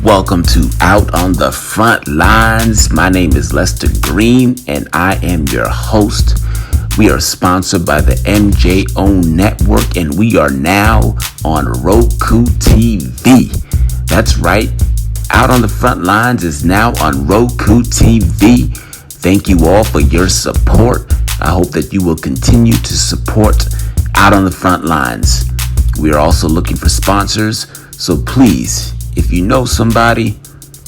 Welcome to Out on the Front Lines. My name is Lester Green and I am your host. We are sponsored by the MJO Network and we are now on Roku TV. That's right. Out on the Front Lines is now on Roku TV. Thank you all for your support. I hope that you will continue to support Out on the Front Lines. We are also looking for sponsors, so please, if you know somebody,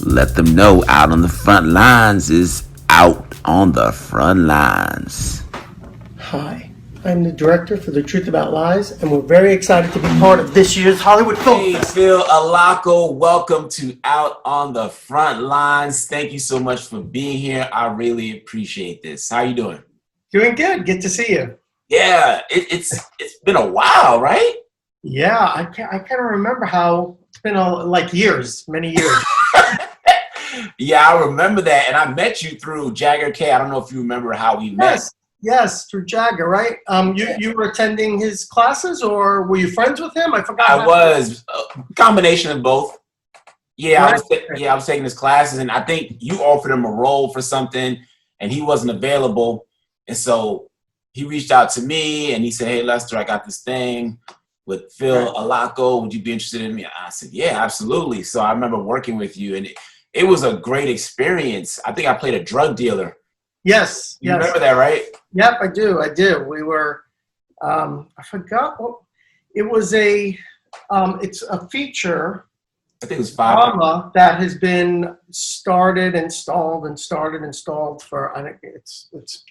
let them know Out on the Front Lines is Out on the Front Lines. Hi, I'm the director for The Truth About Lies, and we're very excited to be part of this year's Hollywood Film Fest. Phil Allocco, welcome to Out on the Front Lines. Thank you so much for being here. I really appreciate this. How you doing? Doing good. Good to see you. Yeah, it's been a while, right? Yeah, I can't remember how it's been years, many years. Yeah, I remember that, and I met you through Jagger K. I don't know if you remember how we met. Yes, through Jagger, right? You were attending his classes, or were you friends with him? I forgot. I was a combination of both. Yeah, Right. I was taking his classes, and I think you offered him a role for something, and he wasn't available, and so he reached out to me, and he said, "Hey, Lester, I got this thing with Phil Allocco. Would you be interested in me?" I said, "Yeah, absolutely." So I remember working with you, and it was a great experience. I think I played a drug dealer. Yes. You remember that, right? Yep, I do. We were, I forgot what, it was it's a feature I think it was 5 drama that has been started and stalled for, I think it's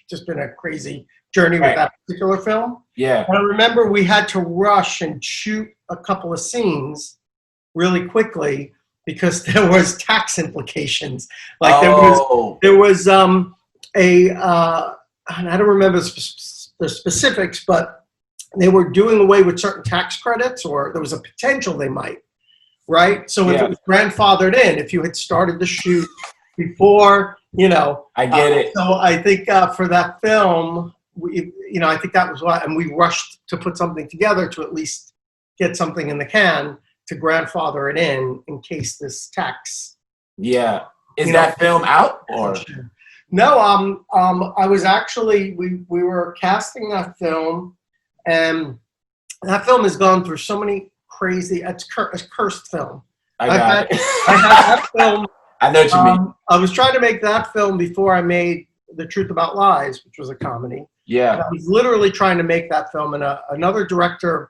just been a crazy journey with that particular film. Yeah. And I remember we had to rush and shoot a couple of scenes really quickly because there was tax implications. Like there was and I don't remember the specifics, but they were doing away with certain tax credits, or there was a potential they might, right? So if it was grandfathered in, if you had started the shoot before, I get it. So I think for that film, I think that was why, and we rushed to put something together to at least get something in the can to grandfather it in case this tax. Yeah. Is that film out or? No, I was actually, we were casting that film, and that film has gone through so many crazy, it's a cursed film. I had that film. I know what you mean. I was trying to make that film before I made The Truth About Lies, which was a comedy. Yeah. And I was literally trying to make that film, and another director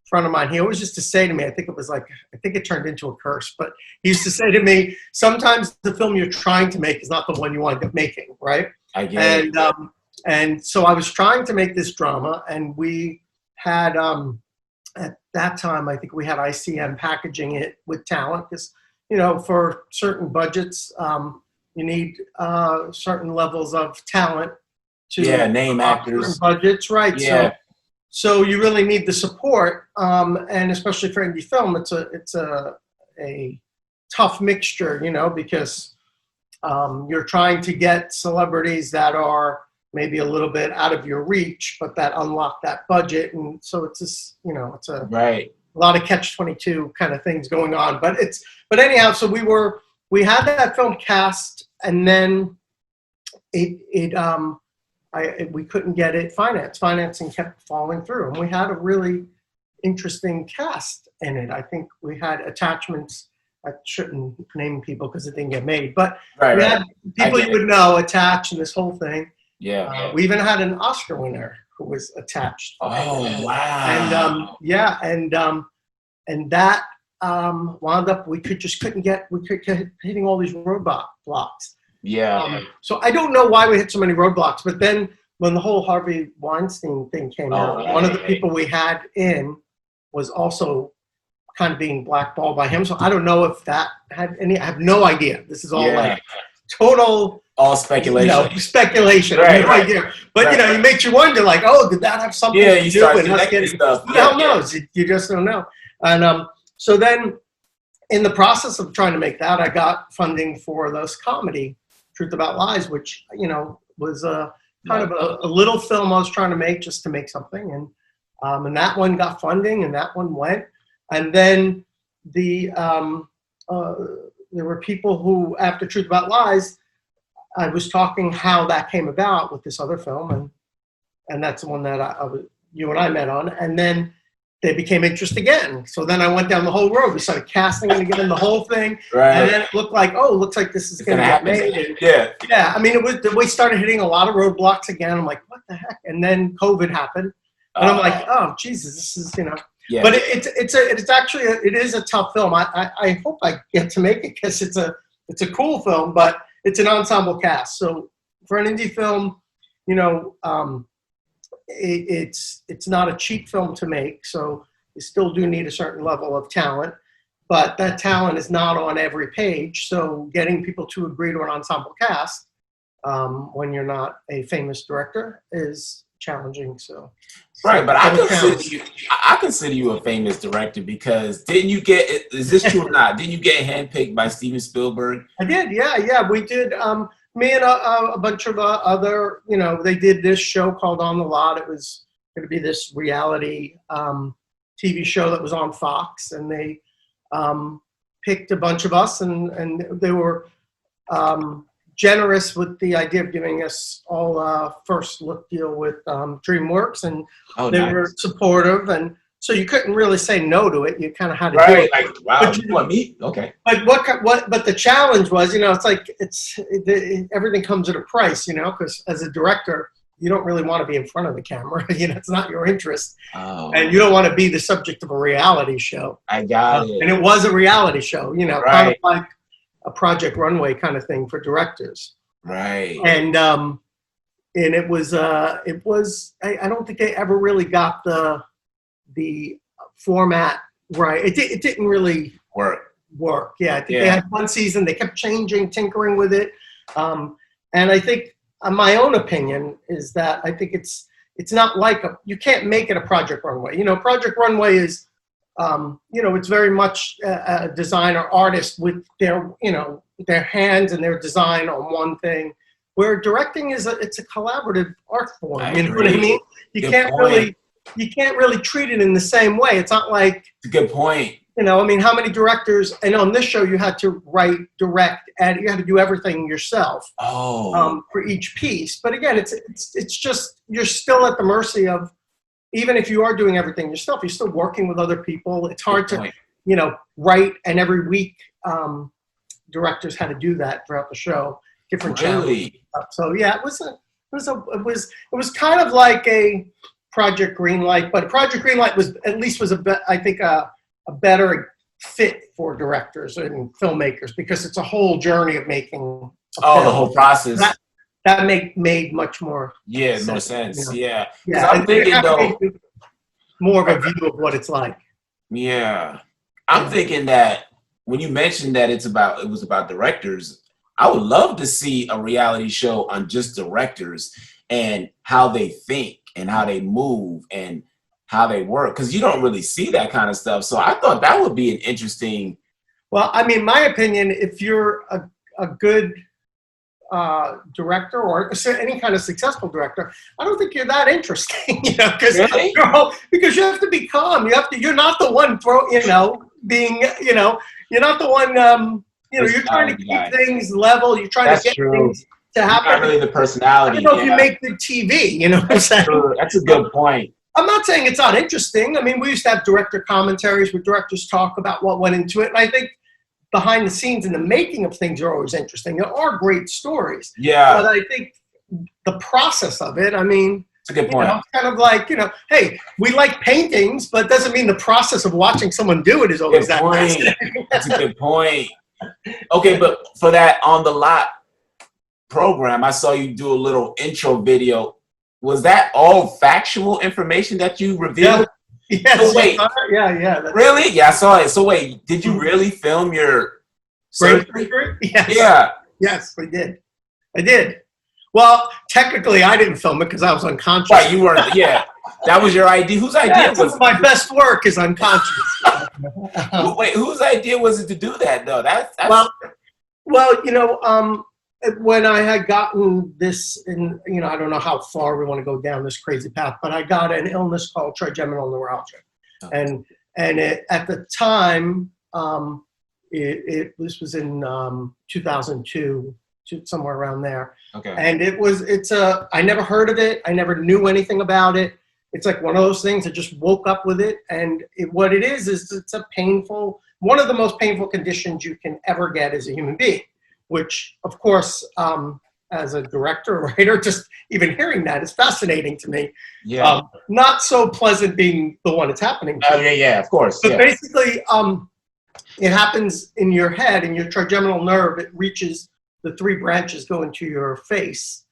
friend of mine, he always used to say to me, I think it turned into a curse, but he used to say to me, sometimes the film you're trying to make is not the one you wind up making, right? I get it. And so I was trying to make this drama, and we had, at that time, I think we had ICM packaging it with talent, because, for certain budgets, you need certain levels of talent to name actors budgets, right? Yeah. So you really need the support, and especially for indie film, it's a tough mixture, because you're trying to get celebrities that are maybe a little bit out of your reach, but that unlock that budget, and so it's just it's a lot of catch-22 kind of things going on. But anyhow, so we had that film cast, and then we couldn't get it financed. Financing kept falling through, and we had a really interesting cast in it. I think we had attachments. I shouldn't name people because it didn't get made, but we had people you would know attached in this whole thing. Yeah. We even had an Oscar winner who was attached. Oh, wow. And that wound up. We kept hitting all these roadblocks. Yeah. So I don't know why we hit so many roadblocks, but then when the whole Harvey Weinstein thing came out, one of the people we had in was also kind of being blackballed by him. So I don't know if that had any. I have no idea. This is all total. All speculation. Speculation. Right, I have no idea. But it makes you wonder, like, did that have something to do with us getting stuff? Who the hell knows? You just don't know. And so then, in the process of trying to make that, I got funding for this comedy, Truth About Lies, which was kind of a little film I was trying to make just to make something, and that one got funding, and that one went, and then the there were people who, after Truth About Lies, I was talking how that came about with this other film, and that's the one that you and I met on, and then they became interested again. So then I went down the whole road. We started casting it again, the whole thing, and then it looked like, looks like this is going to get made. Yeah. I mean, we started hitting a lot of roadblocks again. I'm like, what the heck? And then COVID happened, and I'm like, oh Jesus, this is Yeah. But it's actually it is a tough film. I hope I get to make it because it's a cool film, but it's an ensemble cast. So for an indie film, it's not a cheap film to make. So you still do need a certain level of talent, but that talent is not on every page. So getting people to agree to an ensemble cast when you're not a famous director is challenging. So right, but I consider you a famous director because is this true or not? Didn't you get handpicked by Steven Spielberg? I did, yeah. We did, me and a bunch of other, they did this show called On the Lot. It was going to be this reality TV show that was on Fox, and they picked a bunch of us, and they were generous with the idea of giving us all a first look deal with DreamWorks, and they were supportive, and so you couldn't really say no to it. You kind of had to do it. Like, wow, you want me? Okay. But but the challenge was, it's like everything comes at a price, because as a director, you don't really want to be in front of the camera. It's not your interest, and you don't want to be the subject of a reality show. I got it. And it was a reality show, kind of like a Project Runway kind of thing for directors. Right. And it was I don't think they ever really got the format right. It didn't really work. Yeah. I think they had one season, they kept changing, tinkering with it. And I think my own opinion is that I think it's not like you can't make it a Project Runway. Project Runway is it's very much a designer artist with their hands and their design on one thing, where directing it's a collaborative art form. You know what I mean? You can't really treat it in the same way. It's not like, it's a good point. How many directors, and on this show you had to write, direct, and you had to do everything yourself for each piece. But again, it's just, you're still at the mercy of, even if you are doing everything yourself, you're still working with other people. It's hard to, write, and every week directors had to do that throughout the show, different challenges. So yeah, it was kind of like a Project Greenlight, but Project Greenlight was a better fit for directors and filmmakers, because it's a whole journey of making a film. The whole process. That made much more more sense. Yeah. I'm thinking though, more of a view of what it's like. Yeah. I'm thinking that when you mentioned that it was about directors, I would love to see a reality show on just directors and how they think and how they move and how they work, because you don't really see that kind of stuff. So I thought that would be an interesting. Well, I mean, my opinion, if you're a good director or any kind of successful director, I don't think you're that interesting, because because you have to be calm. You're not the one being, you're not the one, you're trying to keep things level. You're trying to get things to happen. Not really the personality. I don't know if you make good TV, you know what I'm saying? That's a good point. I'm not saying it's not interesting. I mean, we used to have director commentaries where directors talk about what went into it. And I think behind the scenes and the making of things are always interesting. There are great stories. Yeah. But I think the process of it, I mean, it's a good point. It's kind of like, hey, we like paintings, but it doesn't mean the process of watching someone do it is always that fascinating. That's a good point. Okay, but for that On the Lot program, I saw you do a little intro video. Was that all factual information that you revealed? Yeah. Yes. So wait. Yeah. Really? Yeah, I saw it. So wait, did you really film your surgery? Yes. Yeah. Yes, we did. I did. Well, technically, I didn't film it because I was unconscious. Right, you weren't. Yeah, that was your idea. Whose idea was it? My best work is unconscious. Wait, whose idea was it to do that though? That's well, when I had gotten this, and I don't know how far we want to go down this crazy path, but I got an illness called trigeminal neuralgia, and at the time, This was in 2002, somewhere around there. Okay. And I never heard of it. I never knew anything about it. It's like one of those things. I just woke up with it. And what it is it's a painful, one of the most painful conditions you can ever get as a human being, which, of course, as a director or writer, just even hearing that is fascinating to me. Yeah. Not so pleasant being the one it's happening to. Oh, yeah, of course. But yeah. basically, it happens in your head, and your trigeminal nerve, it reaches the 3 branches go into your face.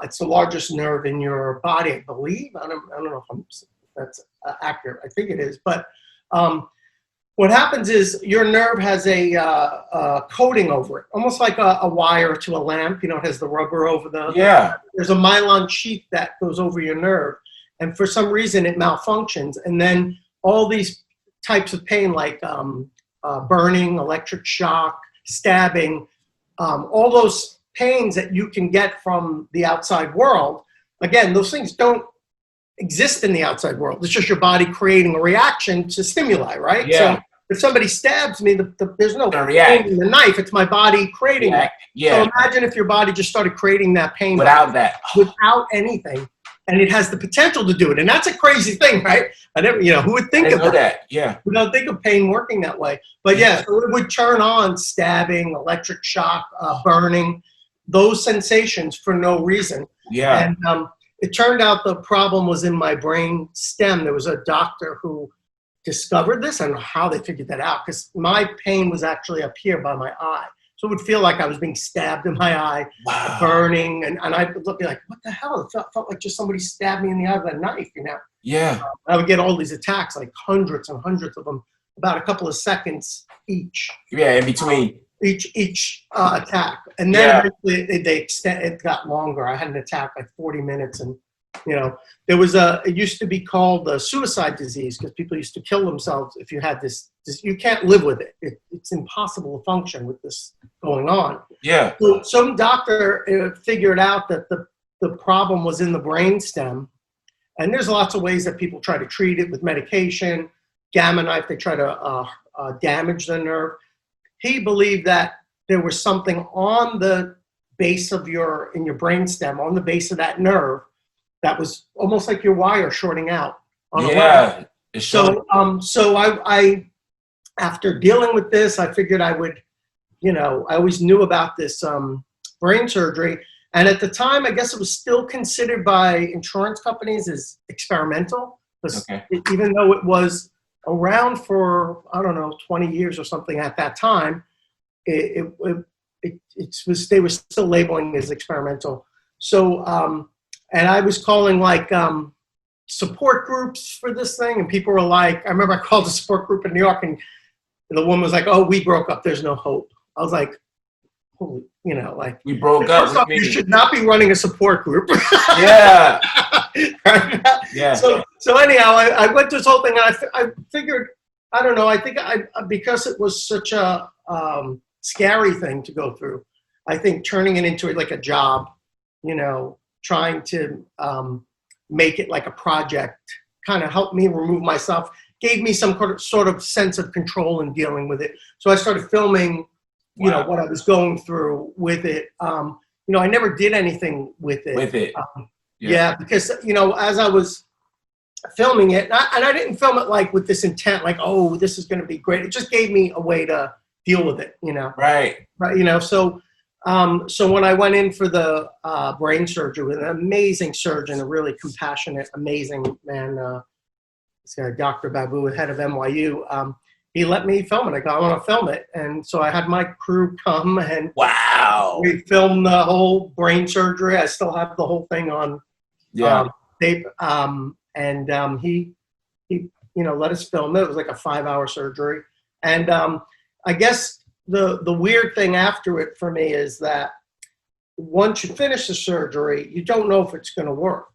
It's the largest nerve in your body, I believe. I don't know if that's accurate. I think it is. But what happens is your nerve has a coating over it, almost like a wire to a lamp. It has the rubber over the. Yeah. There's a myelin sheath that goes over your nerve, and for some reason it malfunctions, and then all these types of pain, like burning, electric shock, stabbing, all those pains that you can get from the outside world. Again, those things don't exist in the outside world. It's just your body creating a reaction to stimuli, right? Yeah. So if somebody stabs me, there's no pain react. in the knife. It's my body creating that. Yeah. So imagine if your body just started creating that pain Without that. without anything, and it has the potential to do it. And that's a crazy thing, right? I never, who would think of that? Yeah. We don't think of pain working that way. But yeah, so it would turn on stabbing, electric shock, burning, those sensations for no reason. Yeah. And it turned out the problem was in my brain stem. There was a doctor who discovered this. I don't know how they figured that out, because my pain was actually up here by my eye. So it would feel like I was being stabbed in my eye, burning. And I would look like, what the hell? It felt like just somebody stabbed me in the eye with a knife, Yeah. I would get all these attacks, like hundreds and hundreds of them, about a couple of seconds each. Yeah, in between. Each attack. And then eventually it got longer. I had an attack like 40 minutes, and there was it used to be called a suicide disease, because people used to kill themselves if you had this. You can't live with it. It's impossible to function with this going on. Yeah. So some doctor figured out that the problem was in the brainstem, and there's lots of ways that people try to treat it with medication, gamma knife. They try to damage the nerve. He believed that there was something on the base of in your brainstem, on the base of that nerve, that was almost like your wire shorting out on a wire. So I after dealing with this, I figured I would, I always knew about this brain surgery. And at the time, I guess it was still considered by insurance companies as experimental, because even though it was around for, I don't know, 20 years or something at that time, they were still labeling it as experimental. So, and I was calling like support groups for this thing, and people were like, I remember I called a support group in New York, and the woman was like, "Oh, we broke up. There's no hope." I was like, "Holy, like we broke up. First off, you should not be running a support group." Yeah. Right? Yeah. So anyhow, I went through this whole thing, and I figured, I don't know, I think because it was such a scary thing to go through, I think turning it into like a job, trying to make it like a project, kind of helped me remove myself, gave me some sort of sense of control in dealing with it. So I started filming, what I was going through with it. I never did anything with it. Yeah, because, as I was filming it, and I didn't film it like with this intent, like, oh, this is going to be great. It just gave me a way to deal with it, Right. Right, so when I went in for the brain surgery with an amazing surgeon, a really compassionate, amazing man, this guy, Dr. Babu, head of NYU, he let me film it. I go, I want to film it. And so I had my crew come, and we filmed the whole brain surgery. I still have the whole thing on tape. And he let us film it. It was like a 5-hour surgery. And I guess the weird thing after it for me is that once you finish the surgery, you don't know if it's going to work.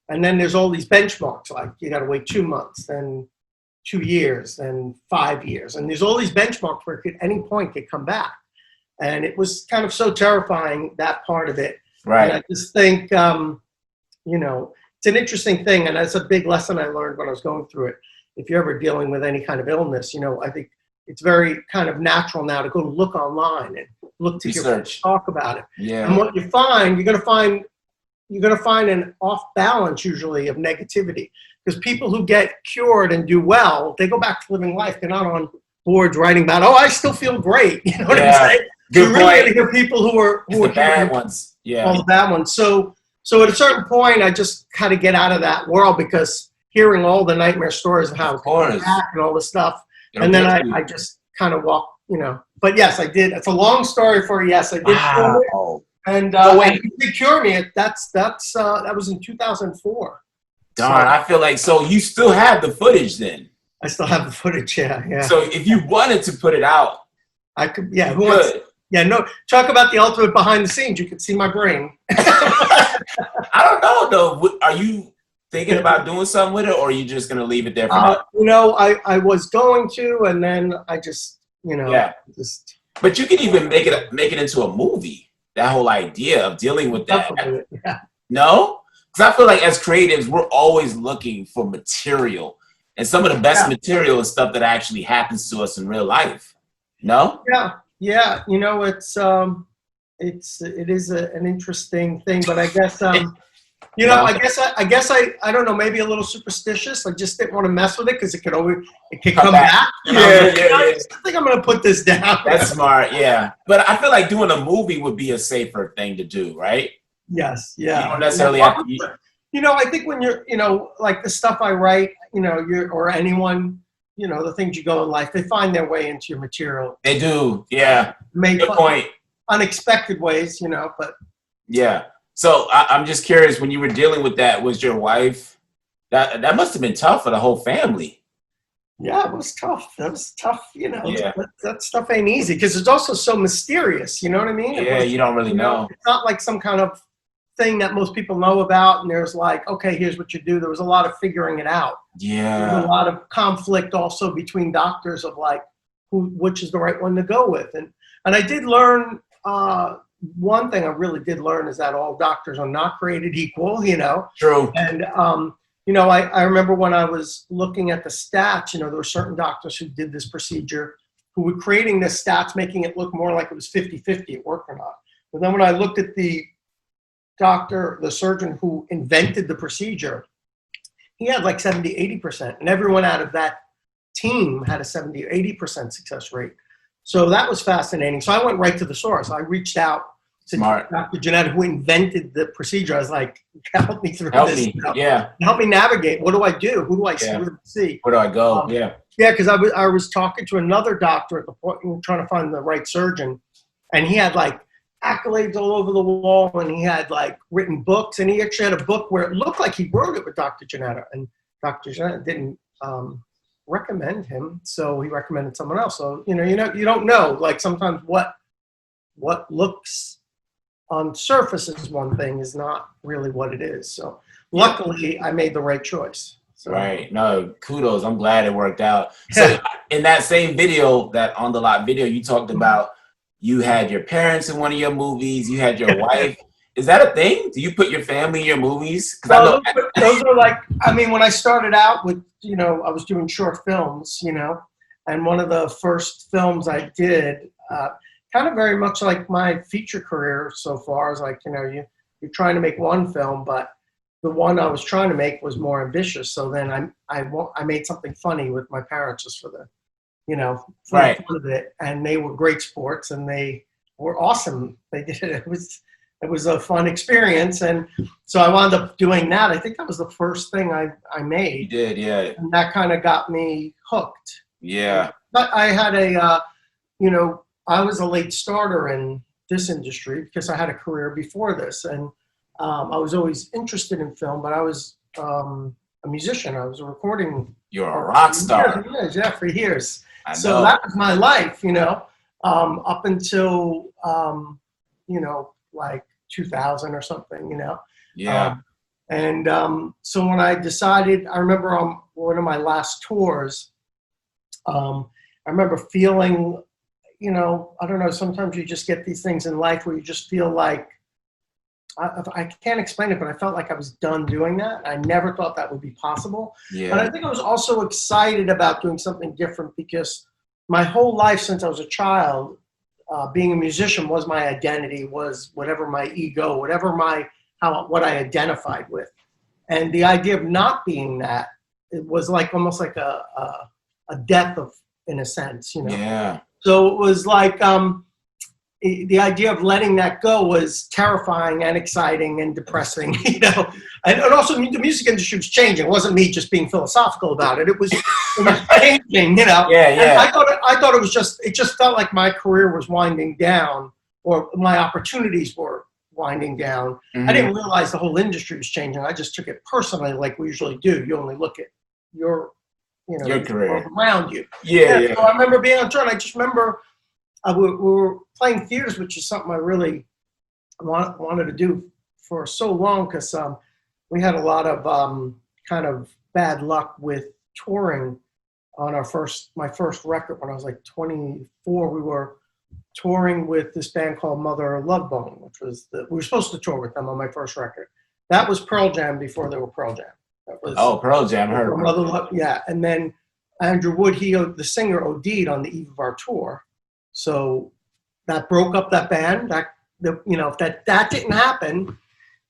And then there's all these benchmarks, like you got to wait 2 months, then 2 years, then 5 years. And there's all these benchmarks where it could, any point could come back. And it was kind of so terrifying, that part of it. Right. And I just think, it's an interesting thing. And that's a big lesson I learned when I was going through it. If you're ever dealing with any kind of illness, I think it's very kind of natural now to go look online and look to hear people talk about it. Yeah. And what you find, you're going to find an off balance usually of negativity, because people who get cured and do well, they go back to living life. They're not on boards writing about, oh, I still feel great. You know what I'm saying? Good You're really going to hear people who are the bad ones. Yeah. All the bad ones. So at a certain point, I just kind of get out of that world, because hearing all the nightmare stories of how it's back and all this stuff, and then I just kind of walk, But yes, I did. It's a long story for yes, I did. Wow. And he did cure me. That was in 2004. Darn, I feel like, so you still have the footage then? I still have the footage, yeah. So if you wanted to put it out, I could, yeah. Who wants? Yeah, no. Talk about the ultimate behind the scenes. You can see my brain. I don't know though. Are you thinking about doing something with it, or are you just gonna leave it there for now? I was going to, and then I just, just. But you can even make it into a movie. That whole idea of dealing with that. Yeah. No, because I feel like as creatives, we're always looking for material, and some of the best material is stuff that actually happens to us in real life. No. Yeah. It is an interesting thing, but I guess I guess I don't know, maybe a little superstitious. I just didn't want to mess with it because it could come back. I think I'm going to put this down. That's smart, yeah. But I feel like doing a movie would be a safer thing to do, right? Yes, yeah. You don't necessarily have to. I think when you're, like the stuff I write, or anyone, the things you go in life, they find their way into your material. They do, yeah. Good point. Unexpected ways, but. Yeah. So I'm just curious, when you were dealing with that, was your wife, that must have been tough for the whole family. Yeah, it was tough. That was tough, Yeah. That stuff ain't easy because it's also so mysterious, you know what I mean? Yeah, you don't really know. It's not like some kind of thing that most people know about, and there's like, okay, here's what you do. There was a lot of figuring it out. Yeah. There was a lot of conflict also between doctors of like, which is the right one to go with. And I did learn, one thing I really did learn is that all doctors are not created equal, True. And, I remember when I was looking at the stats, there were certain doctors who did this procedure who were creating the stats, making it look more like it was 50-50 it worked or not. But then when I looked at the surgeon who invented the procedure, he had like 70-80%, and everyone out of that team had a 70 or 80% success rate. So that was fascinating. So I went right to the source. I reached out to Dr. Janetta, who invented the procedure. I was like, help me through this. Help me navigate. What do I do? Who do I see? Where do I go? Yeah, because I was talking to another doctor at the point, trying to find the right surgeon, and he had like accolades all over the wall, and he had like written books, and he actually had a book where it looked like he wrote it with Dr. Janetta, and Dr. Janetta didn't recommend him, so he recommended someone else. So you don't know, like sometimes what looks on surface is one thing is not really what it is. So luckily I made the right choice. So. Right. No, kudos. I'm glad it worked out. So in that same video, that On the Lot video, you talked about you had your parents in one of your movies, you had your wife. Is that a thing? Do you put your family in your movies? Well, those are like, when I started out with, I was doing short films, and one of the first films I did, kind of very much like my feature career so far, is like, you're trying to make one film, but the one I was trying to make was more ambitious. So then I made something funny with my parents just for the, fun of it. And they were great sports, and they were awesome. They did it. It was a fun experience. And so I wound up doing that. I think that was the first thing I made. You did, yeah. And that kind of got me hooked. Yeah. But I had I was a late starter in this industry because I had a career before this. And I was always interested in film, but I was a musician. I was a recording. You're a rock star. For years. So that was my life, up until, like 2000 or something, Yeah. So when I decided, I remember on one of my last tours, I remember feeling, I don't know, sometimes you just get these things in life where you just feel like, I can't explain it, but I felt like I was done doing that. I never thought that would be possible. Yeah. But I think I was also excited about doing something different because my whole life since I was a child, being a musician was my identity, was whatever my ego, whatever what I identified with. And the idea of not being that, it was like almost like a death of, in a sense, you know. Yeah. So it was like the idea of letting that go was terrifying and exciting and depressing, you know. And also the music industry was changing. It wasn't me just being philosophical about it. It was changing, you know. Yeah, yeah. And I thought it just felt like my career was winding down, or my opportunities were winding down. Mm-hmm. I didn't realize the whole industry was changing. I just took it personally, like we usually do. You only look at your career around you. Yeah. So I remember being on tour, and I just remember we were playing theaters, which is something I really wanted to do for so long, because we had a lot of kind of bad luck with touring on my first record when I was like 24. We were touring with this band called Mother Love Bone, which was we were supposed to tour with them on my first record. That was Pearl Jam before they were Pearl Jam. That was, Pearl Jam, I heard. Mother Love, yeah. And then Andrew Wood, the singer, OD'd on the eve of our tour. So that broke up that band. If that didn't happen,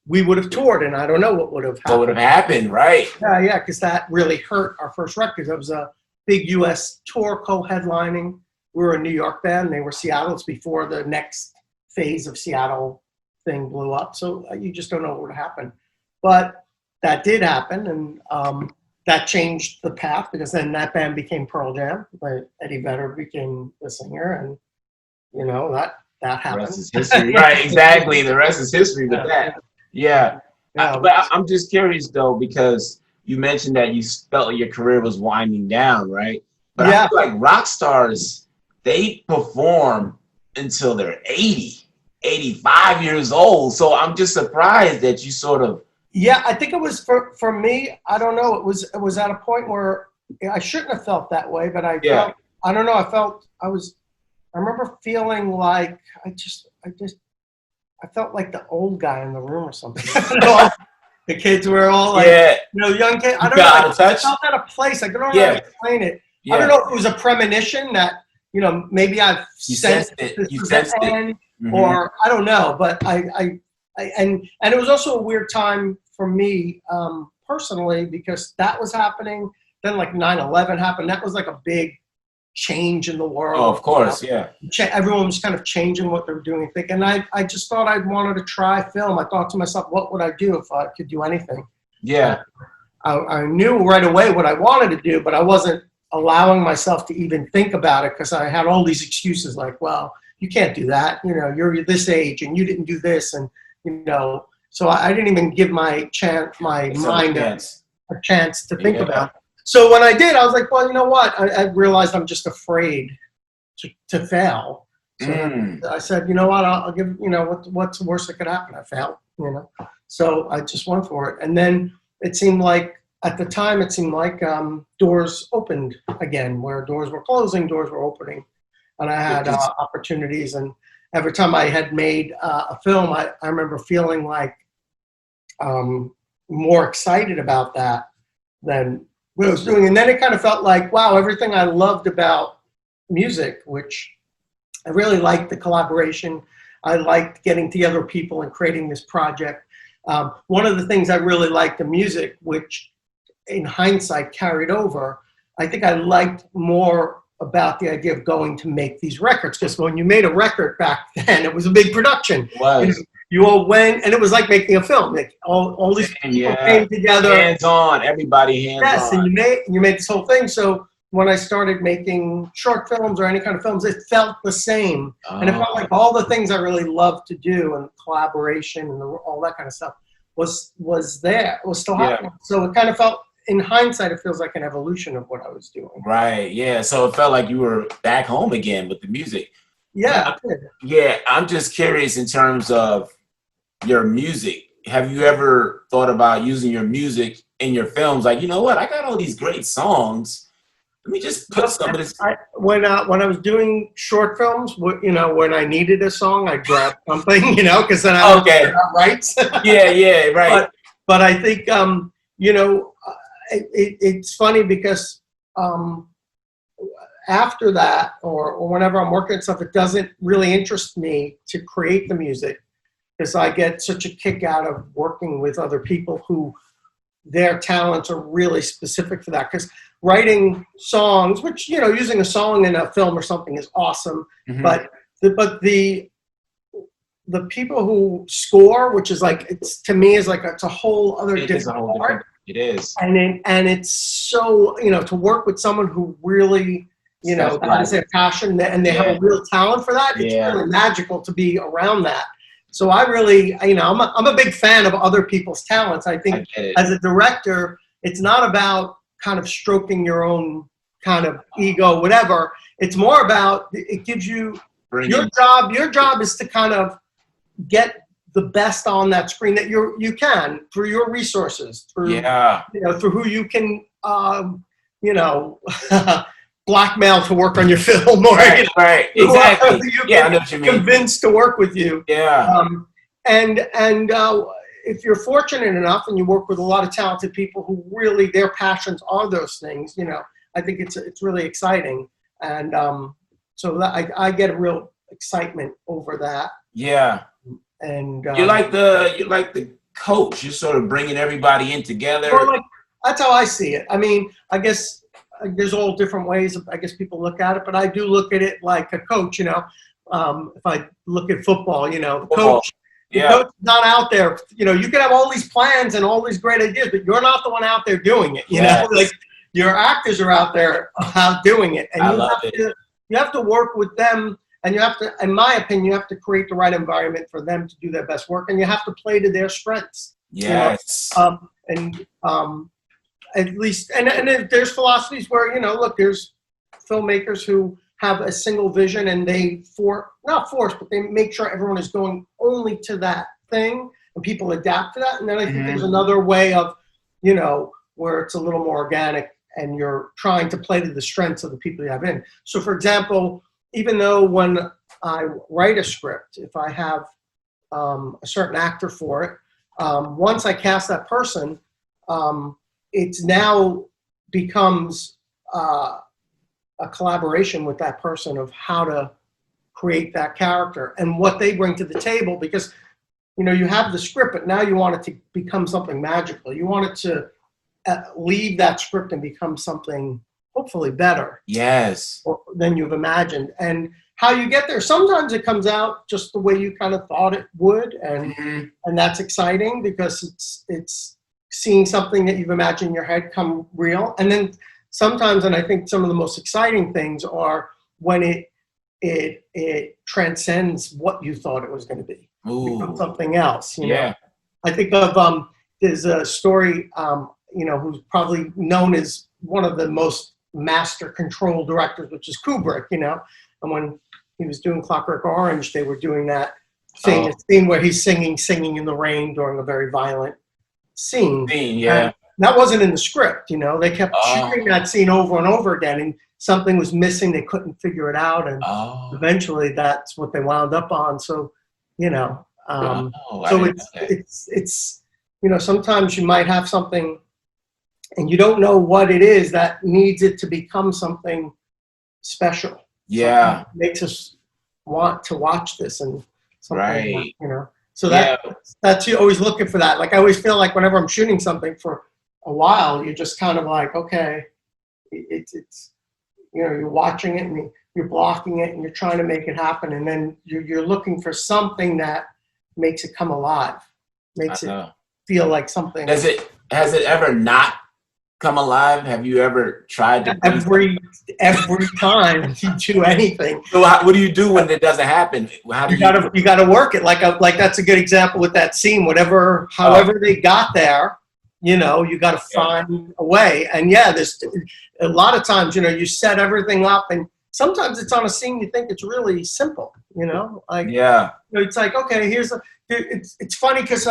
we would have toured, and I don't know what would have happened. What would have happened, right? Yeah, because that really hurt our first record. That was a big U.S. tour co-headlining. We were a New York band. They were Seattle. It's before the next phase of Seattle thing blew up. So you just don't know what would happen. But that did happen, and that changed the path, because then that band became Pearl Jam. But Eddie Vedder became the singer, and that happened. The rest is history. Right, exactly. The rest is history with that. Yeah. But I'm just curious though, because you mentioned that you felt like your career was winding down, right? But I feel like rock stars, they perform until they're 80, 85 years old. So I'm just surprised that you sort of. Yeah, I think it was for me. I don't know. It was at a point where I shouldn't have felt that way, but I felt. I don't know. I remember feeling like I felt like the old guy in the room or something. The kids were all like, young kids. I don't know. I felt at a place. I don't know how to explain it. I don't know if it was a premonition that maybe I've sensed it. You sensed it, or I don't know. But I and it was also a weird time for me personally, because that was happening. Then like 9/11 happened. That was like a big change in the world. Oh, of course, Everyone was kind of changing what they were doing. And I just thought I wanted to try film. I thought to myself, what would I do if I could do anything? Yeah. I knew right away what I wanted to do, but I wasn't allowing myself to even think about it, because I had all these excuses like, well, you can't do that. You're this age and you didn't do this. And, so I didn't even give my mind a chance to think about it. So when I did, I was like, well, you know what? I realized I'm just afraid to fail. So I said, you know what? I'll give, what's the worst that could happen? I failed, So I just went for it. And then it seemed like, at the time, doors opened again, where doors were closing, doors were opening. And I had opportunities. And every time I had made a film, I remember feeling like more excited about that than what I was doing. And then it kind of felt like, wow, everything I loved about music, which I really liked the collaboration. I liked getting together with people and creating this project. One of the things I really liked the music, which in hindsight carried over, I think I liked more about the idea of going to make these records. Because when you made a record back then, it was a big production. It was. You all went, and it was like making a film. Like all these people came together. Hands on, everybody hands on. Yes, and you made this whole thing. So when I started making short films or any kind of films, it felt the same. And it felt like all the things I really loved to do, and collaboration and all that kind of stuff was still happening. So it kind of felt, in hindsight, it feels like an evolution of what I was doing. Right, yeah. So it felt like you were back home again with the music. Yeah. Yeah, I'm just curious in terms of your music. Have you ever thought about using your music in your films? Like, you know what? I got all these great songs. Let me just put some of this. When I was doing short films, when I needed a song, I grabbed something, because then I would rights. Yeah, right. But I think, it's funny because after that, or whenever I'm working on stuff, it doesn't really interest me to create the music, because I get such a kick out of working with other people who their talents are really specific for that. Because writing songs, which, you know, using a song in a film or something is awesome, but the people who score, which is like, it's, to me, is like, it's a whole other different art. It is. And it's so, you know, to work with someone who really, you know, has their passion and they have a real talent for that, it's really magical to be around that. So I really, you know, I'm a big fan of other people's talents. I think as a director, it's not about kind of stroking your own kind of ego, whatever. It's more about, it gives you your job. Your job is to kind of get the best on that screen that you can, through your resources, through, you know, through who you can, you know, blackmail to work on your film, or right, exactly. I know what you mean. Convinced to work with you. And if you're fortunate enough and you work with a lot of talented people who really their passions are those things, you know, I think it's really exciting. And so that I get a real excitement over that. And you're like the coach. You're sort of bringing everybody in together. Well, like, that's how I see it. I mean, I guess there's all different ways I guess people look at it, but I do look at it like a coach. You know, if I look at football, you know, the coach is not out there. You know, you can have all these plans and all these great ideas, but you're not the one out there doing it. You know, like your actors are out there doing it, and you have to work with them. And you have to, in my opinion, you have to create the right environment for them to do their best work, and you have to play to their strengths. Yes. You know? At least, and there's philosophies where, you know, look, there's filmmakers who have a single vision, and they not force, but they make sure everyone is going only to that thing, and people adapt to that. And then I think there's another way of, you know, where it's a little more organic, and you're trying to play to the strengths of the people you have in. So, for example, even though when I write a script, if I have a certain actor for it, once I cast that person, it's now becomes a collaboration with that person of how to create that character and what they bring to the table. Because, you know, you have the script, but now you want it to become something magical. You want it to leave that script and become something hopefully better than you've imagined. And how you get there, sometimes it comes out just the way you kind of thought it would, and that's exciting, because it's seeing something that you've imagined in your head come real. And then sometimes, and I think some of the most exciting things are when it transcends what you thought it was going to be. Becomes something else. You know? I think of there's a story, you know, who's probably known as one of the most master control directors, which is Kubrick, you know. And when he was doing Clockwork Orange, they were doing that famous scene where he's singing in the rain during a very violent scene. And that wasn't in the script, you know. They kept shooting that scene over and over again, and something was missing. They couldn't figure it out, and eventually that's what they wound up on. So, you know, so it's you know, sometimes you might have something and you don't know what it is that needs it to become something special. Something makes us want to watch this, and something, you know. So that's you always looking for that. Like, I always feel like whenever I'm shooting something for a while, you're just kind of like, okay, it's you know, you're watching it and you're blocking it and you're trying to make it happen, and then you're looking for something that makes it come alive, makes it feel like something. Has it ever not come alive? Have you ever tried to every time you do anything? So what do you do when it doesn't happen? How do you gotta work it. Like that's a good example with that scene. However they got there, you know, you got to find a way. And there's a lot of times, you know, you set everything up, and sometimes it's on a scene you think it's really simple, you know, like it's like, okay, it's funny because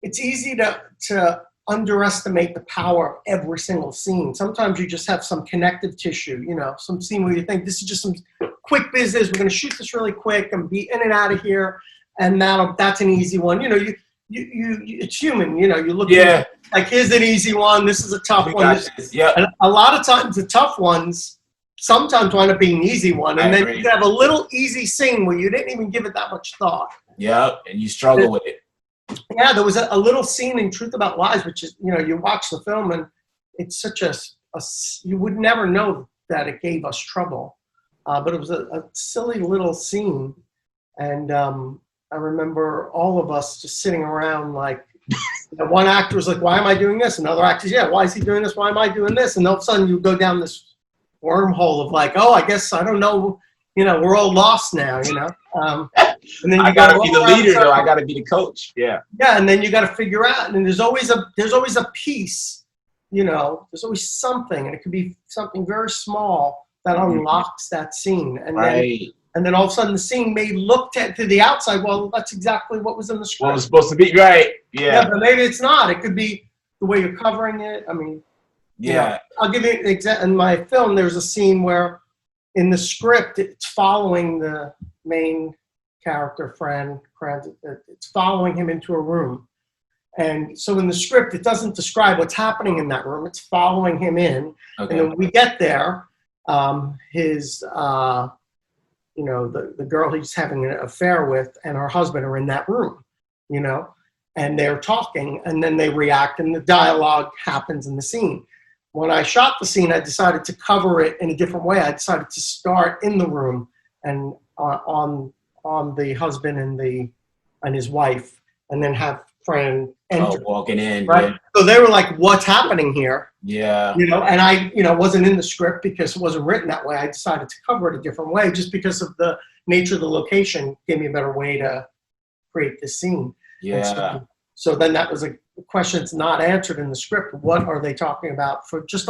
it's easy to underestimate the power of every single scene. Sometimes you just have some connective tissue, you know, some scene where you think this is just some quick business. We're going to shoot this really quick and be in and out of here, and that's an easy one. You know, you it's human. You know, you look at, like, here's an easy one. This is a tough one. And a lot of times the tough ones sometimes wind up being an easy one. And I then agree. you could have a little easy scene where you didn't even give it that much thought. Yep, and you struggle with it. Yeah, there was a little scene in Truth About Lies, which is, you watch the film and it's such a you would never know that it gave us trouble. But it was a silly little scene. And I remember all of us just sitting around like, one actor was like, why am I doing this? Another actor, yeah, why is he doing this? Why am I doing this? And all of a sudden you go down this wormhole of like, oh, I guess, I don't know, we're all lost now, and then I gotta be the leader, though. I gotta be the coach. Yeah. Yeah, and then you got to figure out, and there's always a piece, there's always something, and it could be something very small that unlocks that scene, and then all of a sudden the scene may look to the outside, well, that's exactly what was in the script. What was supposed to be, right? Yeah. But maybe it's not. It could be the way you're covering it. I mean, yeah. I'll give you an example. In my film, there's a scene where in the script, it's following the main character, friend, it's following him into a room. And so in the script, it doesn't describe what's happening in that room. It's following him in. Okay. And when we get there, his, the girl he's having an affair with and her husband are in that room, and they're talking, and then they react, and the dialogue happens in the scene. When I shot the scene, I decided to cover it in a different way. I decided to start in the room and on the husband and his wife, and then have friend enter. Walking in, right? Yeah. So they were like, "What's happening here?" Yeah. And I, wasn't in the script because it wasn't written that way. I decided to cover it a different way, just because of the nature of the location gave me a better way to create this scene. Yeah. So then that was a question that's not answered in the script. What are they talking about for just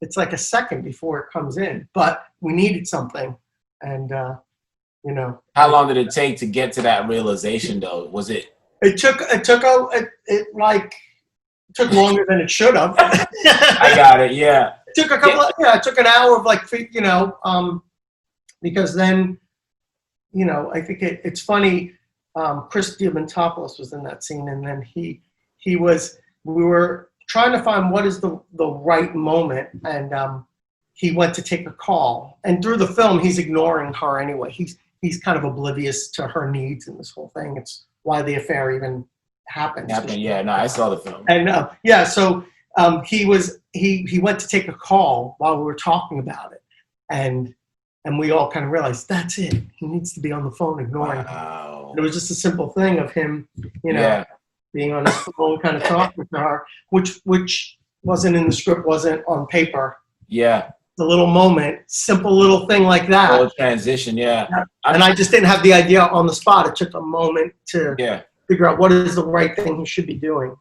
it's like a second before it comes in, but we needed something. And, How long did it take to get to that realization though? Was it? It took longer than it should have. I got it. Yeah. It took it took an hour of because then, I think it's funny. Chris Diamantopoulos was in that scene, and then we were trying to find what is the right moment, and he went to take a call, and through the film he's ignoring her anyway. He's kind of oblivious to her needs in this whole thing. It's why the affair even happens. Yeah, no, I saw the film. And so he went to take a call while we were talking about it, and we all kind of realized that's it. He needs to be on the phone ignoring her. It was just a simple thing of him, being on his phone, kind of talking to her, which wasn't in the script, wasn't on paper. Yeah. The little moment, simple little thing like that. Little transition, yeah. And I just didn't have the idea on the spot. It took a moment to figure out what is the right thing he should be doing.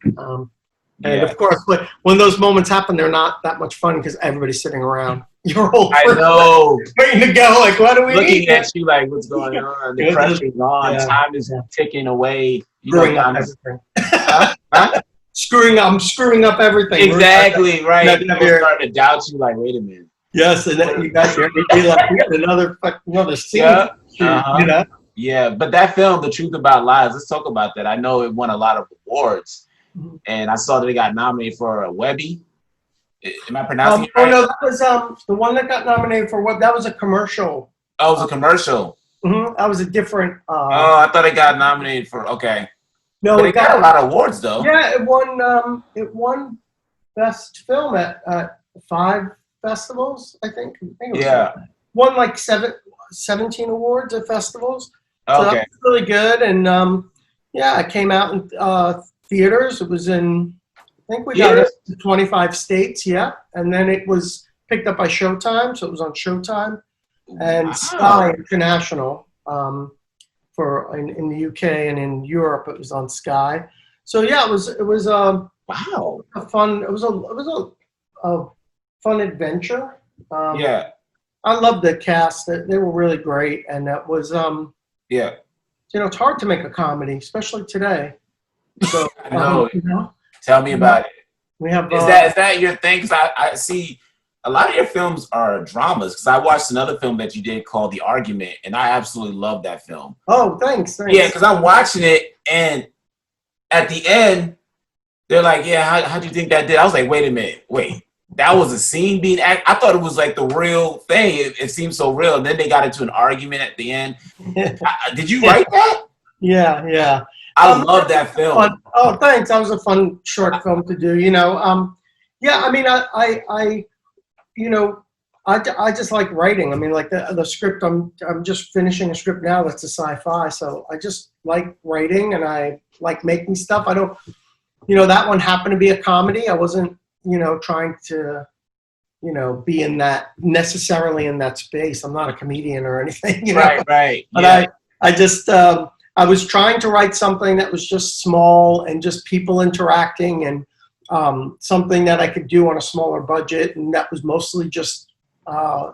And of course, but when those moments happen, they're not that much fun because everybody's sitting around. Your whole I know. waiting to go. Like, what do we looking need? at you like, what's going on? The pressure's on. Yeah. Time is ticking away. Screwing up everything. I'm screwing up everything. Exactly, right. People starting to doubt you. Like, wait a minute. Yes, and then you guys are like another scene. Yeah. Yeah, but that film, The Truth About Lies, let's talk about that. I know it won a lot of awards, and I saw that it got nominated for a Webby. Am I pronouncing it right? Oh, no, that was the one that got nominated for what? That was a commercial. Oh, it was a commercial. That was a different. I thought it got nominated for. Okay. No, but it got a lot of awards though. Yeah, it won. It won best film at 5 festivals, I think. It was won like 17 awards at festivals. So that was really good, and it came out in theaters. It was in. I think we got it to 25 states, and then it was picked up by Showtime, so it was on Showtime, and Sky International for in the UK, and in Europe it was on Sky. So it was a fun. It was a fun adventure. I loved the cast. They were really great, and that was it's hard to make a comedy, especially today. So I know. Tell me about it. We have. Is that your thing? Because I see a lot of your films are dramas. Because I watched another film that you did called The Argument, and I absolutely love that film. Oh, thanks. Yeah, because I'm watching it, and at the end, they're like, "Yeah, how'd you think that did?" I was like, "Wait a minute, wait. that was a scene being act. I thought it was like the real thing. It seemed so real. And then they got into an argument at the end. Did you write that? Yeah, yeah. I love that film. Fun. Oh, thanks. That was a fun short film to do. You know, yeah. I mean, you know, I just like writing. I mean, like the script. I'm just finishing a script now that's a sci-fi. So I just like writing and I like making stuff. I don't, you know, that one happened to be a comedy. I wasn't, you know, trying to, you know, be in that necessarily in that space. I'm not a comedian or anything. You know? Right. But Yeah. I just I was trying to write something that was just small and just people interacting and something that I could do on a smaller budget, and that was mostly just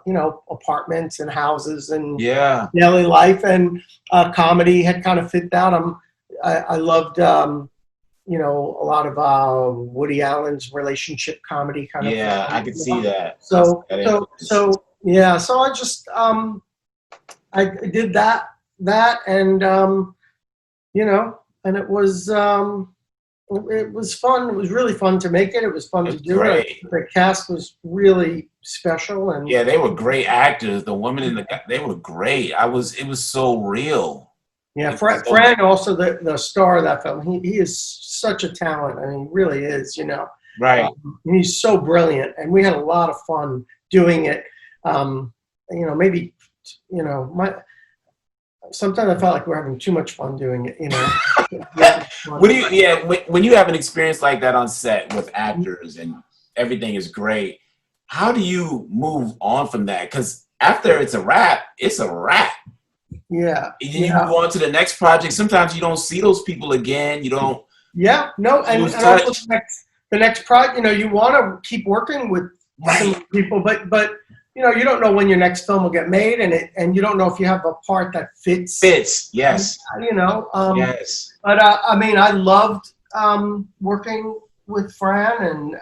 you know, apartments and houses and daily life, and comedy had kind of fit that. I loved you know, a lot of Woody Allen's relationship comedy kind of. Yeah, I could see that. So yeah, so I just I did that and you know, and it was fun. It was really fun to make it. It was fun to do it. The cast was really special, and yeah, they were great actors. The woman in they were great. It was so real. Yeah, Fran also the star of that film. He is such a talent. I mean, he really is. You know, right? He's so brilliant, and we had a lot of fun doing it. You know, maybe you know sometimes I felt like we're having too much fun doing it. You know, when you have an experience like that on set with actors and everything is great, how do you move on from that? Because after it's a wrap, it's a wrap. Yeah. You move on to the next project. Sometimes you don't see those people again. You don't. Yeah. No. And also the next project, you know, you want to keep working with some people, but you know, you don't know when your next film will get made, and you don't know if you have a part that fits. Yes. You know. Yes. But I mean, I loved working with Fran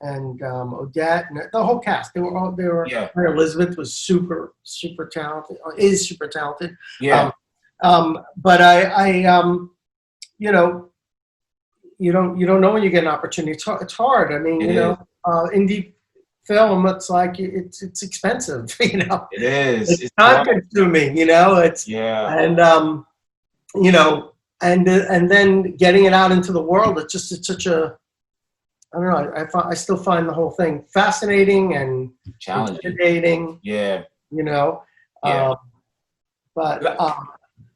and Odette and the whole cast. They were. Yeah. Elizabeth was super talented. Is super talented. Yeah. But I you know, you don't know when you get an opportunity. It's hard. I mean, you know, indie film. It's like it's expensive. You know. It is. It's time consuming. You know. And you know, and then getting it out into the world. It's such a I don't know. I still find the whole thing fascinating and intimidating. Yeah. You know. Yeah. But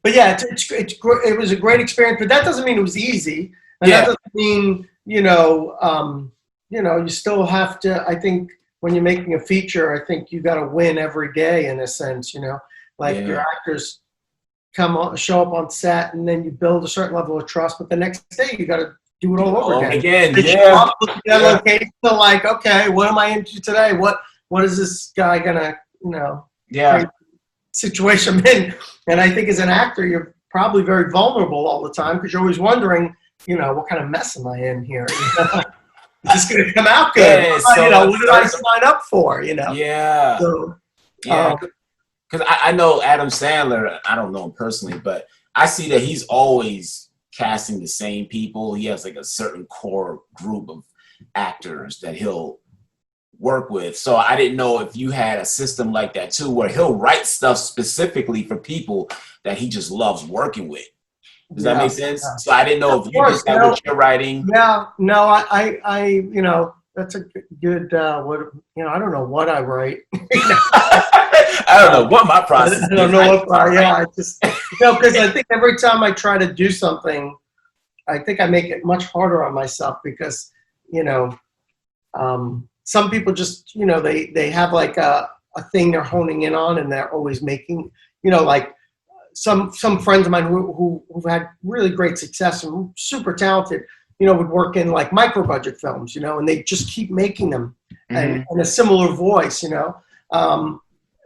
yeah, it was a great experience. But that doesn't mean it was easy, and that doesn't mean you know you still have to. I think when you're making a feature, I think you got to win every day in a sense. You know, like your actors show up on set, and then you build a certain level of trust. But the next day, you got to do it all over again. Location, like, okay, what am I into today? What is this guy gonna, you know, situation I'm in? And I think as an actor, you're probably very vulnerable all the time because you're always wondering, you know, what kind of mess am I in here? Is this gonna come out good? You know, what did I sign up for? You know? Yeah. So, because I know Adam Sandler. I don't know him personally, but I see that he's always casting the same people. He has like a certain core group of actors that he'll work with. So I didn't know if you had a system like that too, where he'll write stuff specifically for people that he just loves working with. Does that make sense? Yeah. So I didn't know if you did that with your writing. Yeah, no, I you know, that's a good, what, you know, I don't know what I write. I don't know what my process is. I don't know what, I just, because I think every time I try to do something, I think I make it much harder on myself because, you know, some people just, you know, they have like a thing they're honing in on and they're always making, you know, like some friends of mine who've had really great success and super talented, you know, would work in like micro budget films, you know, and they just keep making them and a similar voice, you know,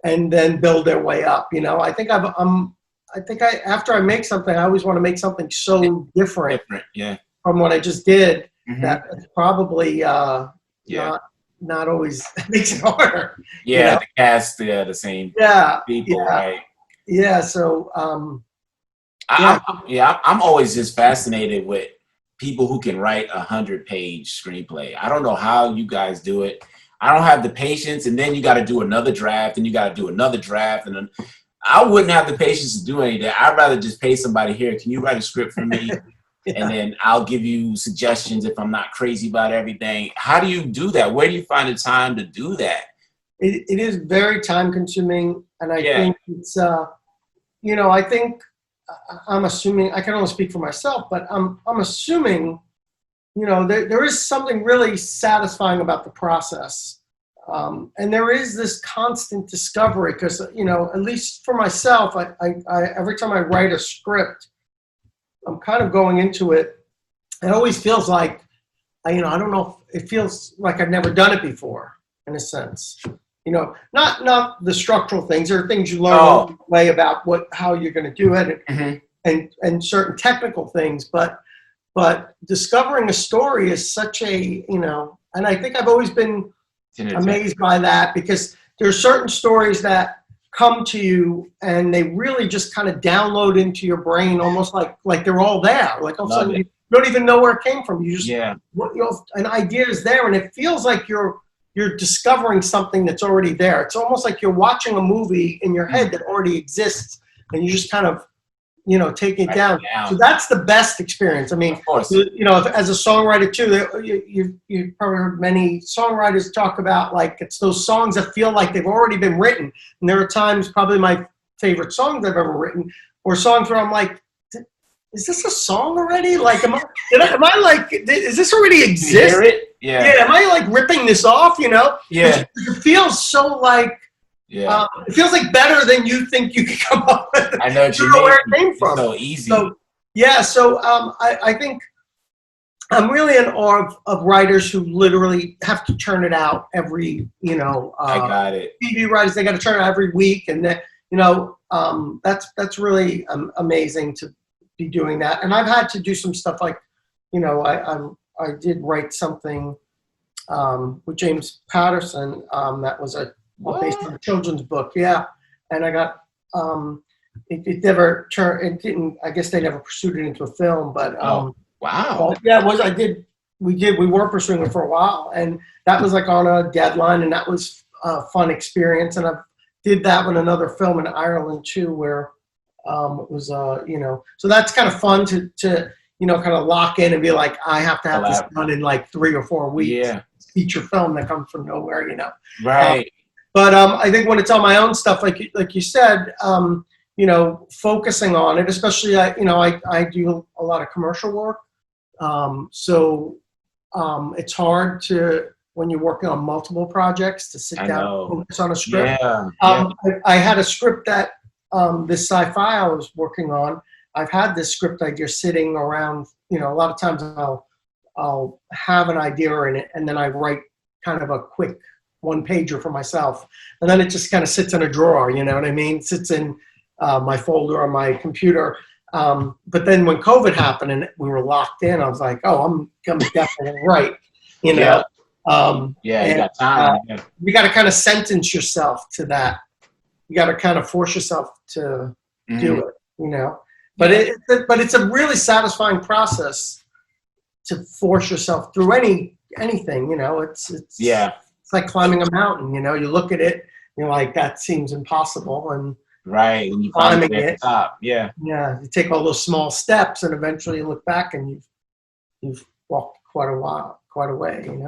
and then build their way up, you know. I think after I make something, I always want to make something so different from what I just did that it's probably not always makes it harder. Yeah, you know? The cast, the same people, right? Yeah, so I'm always just fascinated with people who can write 100-page screenplay. I don't know how you guys do it. I don't have the patience, and then you got to do another draft, and you got to do another draft, and then I wouldn't have the patience to do any of that. I'd rather just pay somebody, here, can you write a script for me? Yeah. And then I'll give you suggestions if I'm not crazy about everything. How do you do that? Where do you find the time to do that? It is very time consuming, and I think it's I think I'm assuming, I can only speak for myself, but I'm assuming there is something really satisfying about the process, and there is this constant discovery because at least for myself, I every time I write a script, I'm kind of going into it. It always feels like I don't know if it feels like I've never done it before in a sense. Not the structural things. There are things you learn along the way about how you're going to do it, and certain technical things. But discovering a story is such a and I think I've always been amazed by that, because there are certain stories that come to you and they really just kind of download into your brain, almost like they're all there. Like all of a sudden you don't even know where it came from. You just an idea is there, and it feels like you're discovering something that's already there. It's almost like you're watching a movie in your head that already exists, and you just kind of, taking it down. So that's the best experience. I mean, of course. As a songwriter too, you've probably heard many songwriters talk about, like, it's those songs that feel like they've already been written. And there are times, probably my favorite songs I've ever written, or songs where I'm like, is this a song already? Like, am I like, does this already exist? You hear it? Yeah. Yeah. Am I like ripping this off? Yeah. It feels so like, it feels like better than you think you could come up with. I know what you mean. Where it came It's from. so easy. So I think I'm really in awe of writers who literally have to turn it out every, I got it. TV writers, they got to turn it out every week, and that, that's really amazing to be doing that. And I've had to do some stuff like, I did write something with James Patterson that was based on a children's book, and I got it never turned. It didn't. I guess they never pursued it into a film, but wow. Yeah, it was. I did. We were pursuing it for a while, and that was like on a deadline, and that was a fun experience. And I did that with another film in Ireland too, where it was so that's kind of fun to kind of lock in and be like, I have to have this done in like 3 or 4 weeks. Yeah. Feature film that comes from nowhere, Right. But I think when it's on my own stuff, like you said, focusing on it, especially I do a lot of commercial work, so it's hard when you're working on multiple projects to sit down and focus on a script. I had a script that this sci-fi I was working on. I've had this script idea sitting around. A lot of times I'll have an idea in it, and then I write kind of a quick 1-pager for myself, and then it just kind of sits in a drawer. You know what I mean? It sits in my folder on my computer. But then when COVID happened and we were locked in, I was like, oh, I'm gonna definitely write. You got time. You got to kind of sentence yourself to that. You got to kind of force yourself to do it. But it's a really satisfying process to force yourself through anything. It's like climbing a mountain. You look at it, you're like, that seems impossible, and and you climbing it at the top. You take all those small steps, and eventually you look back and you've walked quite a way.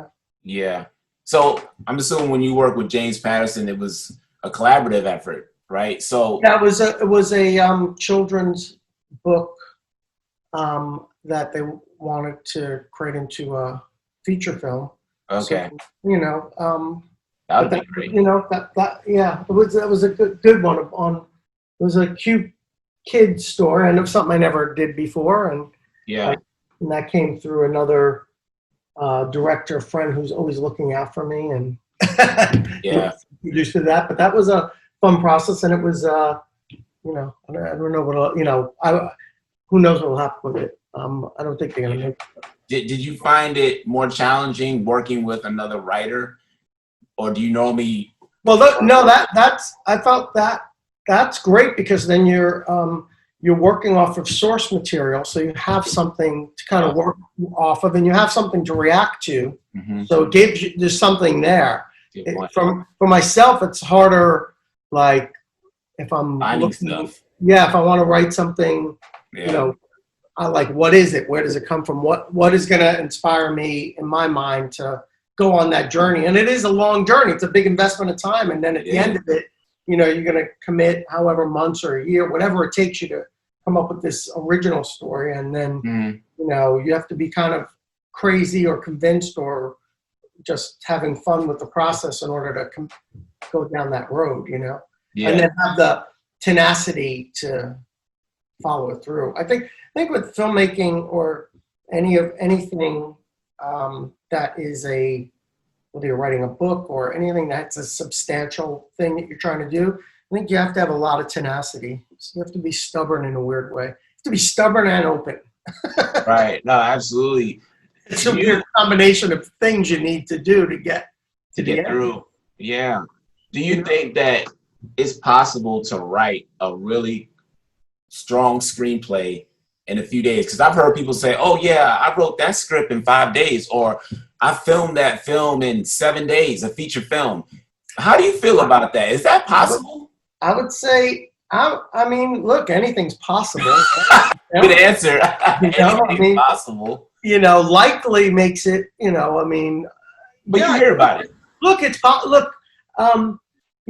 Yeah. So I'm assuming when you work with James Patterson, it was a collaborative effort, right? So it was a children's book that they wanted to create into a feature film. Okay. So, that would be great. It was a good one. It was a cute kid story, and it was something I never did before, and and that came through another director friend who's always looking out for me, and introduced to that. But that was a fun process, and it was I don't know what who knows what will happen with it. I don't think they're gonna make it. Did you find it more challenging working with another writer, or do you normally? Well, I felt that's great, because then you're you're working off of source material, so you have something to kind of work off of, and you have something to react to. Mm-hmm. So it gives you, there's something there. For myself, it's harder, like if I'm finding looking, stuff. yeah, if I want to write something, Yeah. you know, I like, what is it? Where does it come from? What is going to inspire me in my mind to go on that journey? And it is a long journey. It's a big investment of time. And then at the end of it, you know, you're going to commit however months or a year, whatever it takes you to come up with this original story. And then, you know, you have to be kind of crazy or convinced or just having fun with the process in order to go down that road, you know, and then have the tenacity to follow it through. I think with filmmaking or anything that is whether you're writing a book or anything that's a substantial thing that you're trying to do, I think you have to have a lot of tenacity. So you have to be stubborn in a weird way. You have to be stubborn and open. Right. No, absolutely. It's a weird combination of things you need to do to get through. Yeah. Do you think that it's possible to write a really strong screenplay in a few days? Because I've heard people say, oh yeah, I wrote that script in 5 days, or I filmed that film in 7 days, a feature film. How do you feel about that? Is that possible? I would say, I mean, look, anything's possible. Good answer. You know, Anything's possible. You know, likely makes it, you know, I mean. But you hear about it. Look, you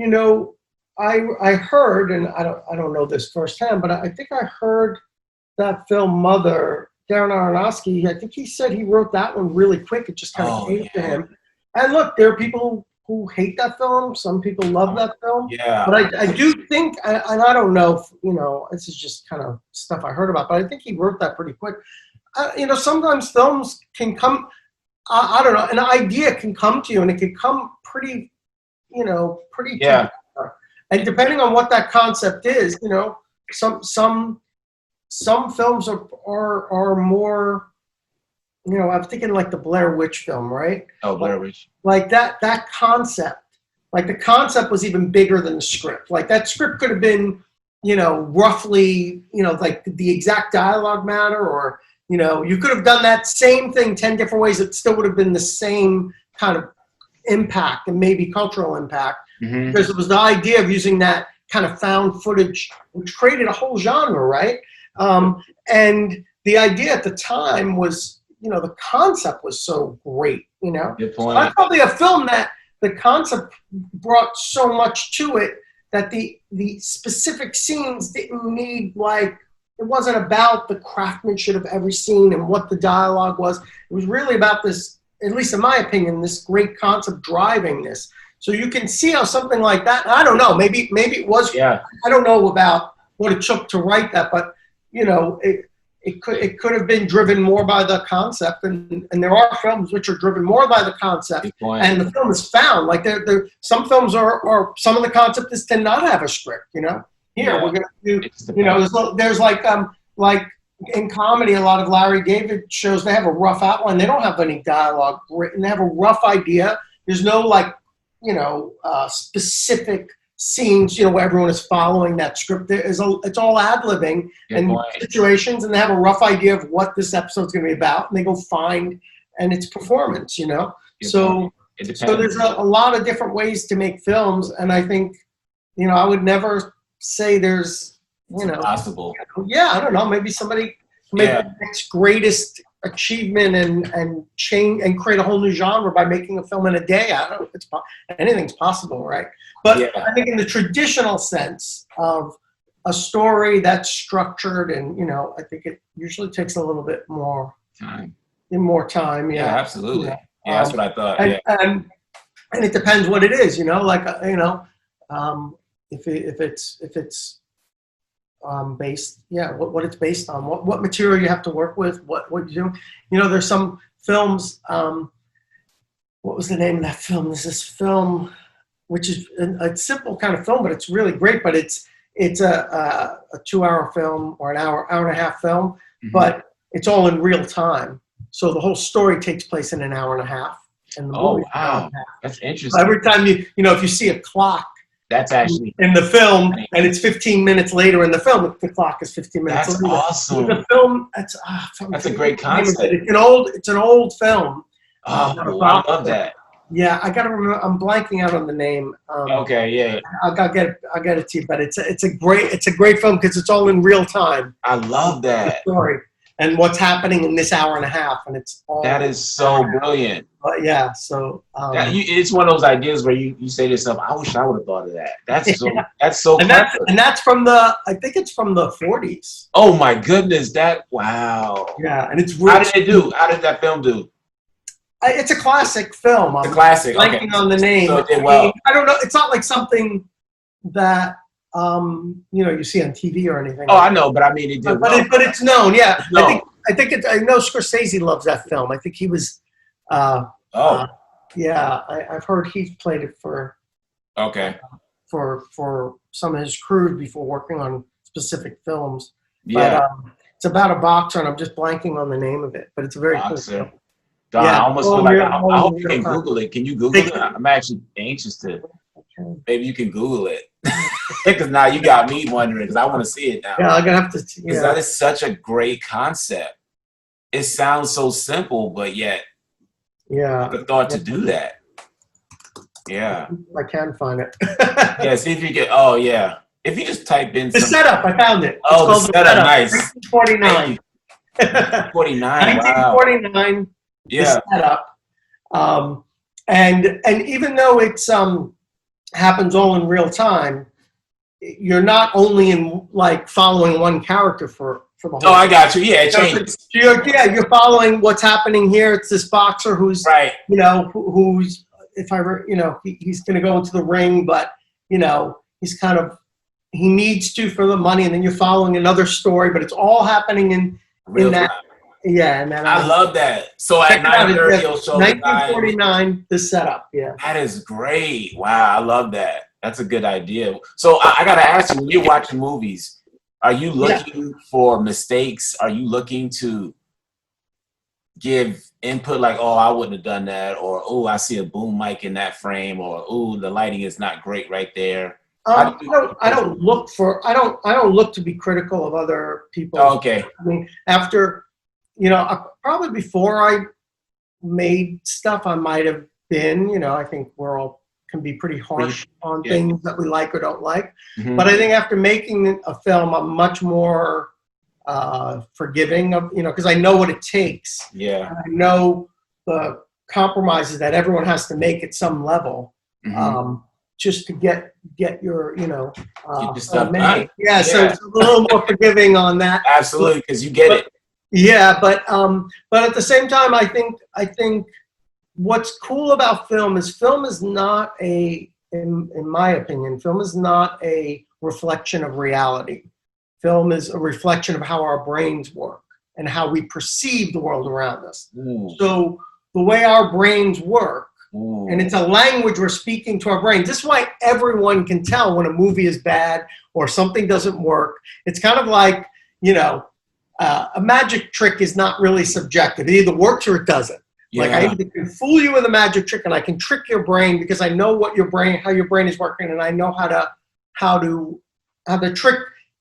know, I heard, and I don't know this firsthand, but I think I heard that film Mother, Darren Aronofsky, I think he said he wrote that one really quick. It just kind of came to him. And look, there are people who hate that film. Some people love that film. Yeah. But I do think, and I don't know, if, you know, this is just kind of stuff I heard about, but I think he wrote that pretty quick. You know, sometimes films can come, I don't know, an idea can come to you, and it can come pretty, you know, pretty together. And depending on what that concept is, you know, some films are more, you know, I'm thinking like the Blair Witch film, right? Oh, Blair Witch. Like that concept, like the concept was even bigger than the script. Like that script could have been, you know, roughly, you know, like the exact dialogue matter, or, you know, you could have done that same thing 10 different ways. It still would have been the same kind of impact and maybe cultural impact, because it was the idea of using that kind of found footage, which created a whole genre, right? And the idea at the time was, you know, the concept was so great, you know. Good point. So that's probably a film that the concept brought so much to it that the specific scenes didn't need, like, it wasn't about the craftsmanship of every scene and what the dialogue was. It was really about this, at least in my opinion, this great concept driving this. So you can see how something like that, I don't know, maybe it was, I don't know about what it took to write that, but, you know, it could have been driven more by the concept, and there are films which are driven more by the concept, and the film is found. Like some films are some of the concept is to not have a script, you know. Here we're gonna do, you know, there's like in comedy, a lot of Larry David shows, they have a rough outline. They don't have any dialogue written. They have a rough idea. There's no, like, you know, specific scenes, you know, where everyone is following that script. It's all ad-libbing and situations, and they have a rough idea of what this episode's going to be about, and they go find, and it's performance, you know. So there's a lot of different ways to make films, and I think, you know, I would never say there's, you know, possible. Yeah, I don't know. Maybe somebody make the next greatest achievement and change and create a whole new genre by making a film in a day. I don't know. Anything's possible, right? But I think in the traditional sense of a story that's structured, and, you know, I think it usually takes a little bit more time. Yeah, absolutely. Yeah, that's what I thought. And it depends what it is, you know. Like, you know, if it's based, what it's based on, what material you have to work with, what you do. You know, there's some films. What was the name of that film? There's this film, which is a simple kind of film, but it's really great. But it's a 2-hour film or an hour and a half film, but it's all in real time. So the whole story takes place in an hour and a half. And the movie wow, that's interesting. Every time you know, if you see a clock, That's actually in the film, and it's 15 minutes later in the film. The clock is 15 minutes that's later. awesome. The film, That's a great concept. It's an old film. Oh, I love that. Yeah, I gotta remember. I'm blanking out on the name. Okay, yeah. I'll get it to you. But it's a great film because it's all in real time. I love that. The story and what's happening in this hour and a half, and it's all. That is so brilliant. But yeah, so it's one of those ideas where you say to yourself, "I wish I would have thought of that." That's so and clever. that's from I think it's from the 40s. Oh my goodness! Wow. Yeah, and it's really, how did it do? How did that film do? It's a classic film. It's a classic. Blanking on the name. So it did well. I don't know. It's not like something that you see on TV or anything. Oh, I know, but I mean, it did well. But it's known. Yeah, No. I know Scorsese loves that film. I think he was. Yeah, I've heard he's played it for. Okay. For some of his crew before working on specific films. Yeah. But, it's about a boxer, and I'm just blanking on the name of it. But it's a very cool film. Don, yeah. I almost feel like I hope you can Google it. Can you Google it? I'm actually anxious to. Maybe you can Google it. Because now you got me wondering, because I want to see it now. Yeah, I'm going to have to. Because that is such a great concept. It sounds so simple, but yet. Yeah. The thought to do that. Yeah. I can find it. Yeah, see if you can. Oh, yeah. If you just type in. The setup, I found it. Oh, the setup, nice. 1949. 1949. 1949. Wow. Yeah. The setup. And even though it's happens all in real time, you're not only in like following one character for the whole. Oh, I got you. Yeah, it changes. You're following what's happening here. It's this boxer who's right. Who's he's going to go into the ring, but he's kind of he needs to for the money, and then you're following another story, but it's all happening in that. Time. Yeah, and then I love that. So at 9:30, you'll show 1949, the setup. Yeah, that is great. Wow, I love that. That's a good idea. So I got to ask you, when you're watching movies, are you looking for mistakes? Are you looking to give input like, oh, I wouldn't have done that, or oh, I see a boom mic in that frame, or oh, the lighting is not great right there? I don't look to be critical of other people. Oh, okay. I mean, after. Probably before I made stuff, I might have been, I think we're all can be pretty harsh on things that we like or don't like. Mm-hmm. But I think after making a film, I'm much more forgiving of, because I know what it takes. Yeah. I know the compromises that everyone has to make at some level. Mm-hmm. Just to get your, get your stuff done. Yeah, so it's a little more forgiving on that. Absolutely, because you get it. Yeah, but at the same time, I think what's cool about film is not in my opinion, film is not a reflection of reality. Film is a reflection of how our brains work and how we perceive the world around us. Mm. So the way our brains work, and it's a language we're speaking to our brains. This is why everyone can tell when a movie is bad or something doesn't work. It's kind of like, a magic trick is not really subjective. It either works or it doesn't. Yeah. Like I either can fool you with a magic trick, and I can trick your brain because I know how your brain is working, and I know how the trick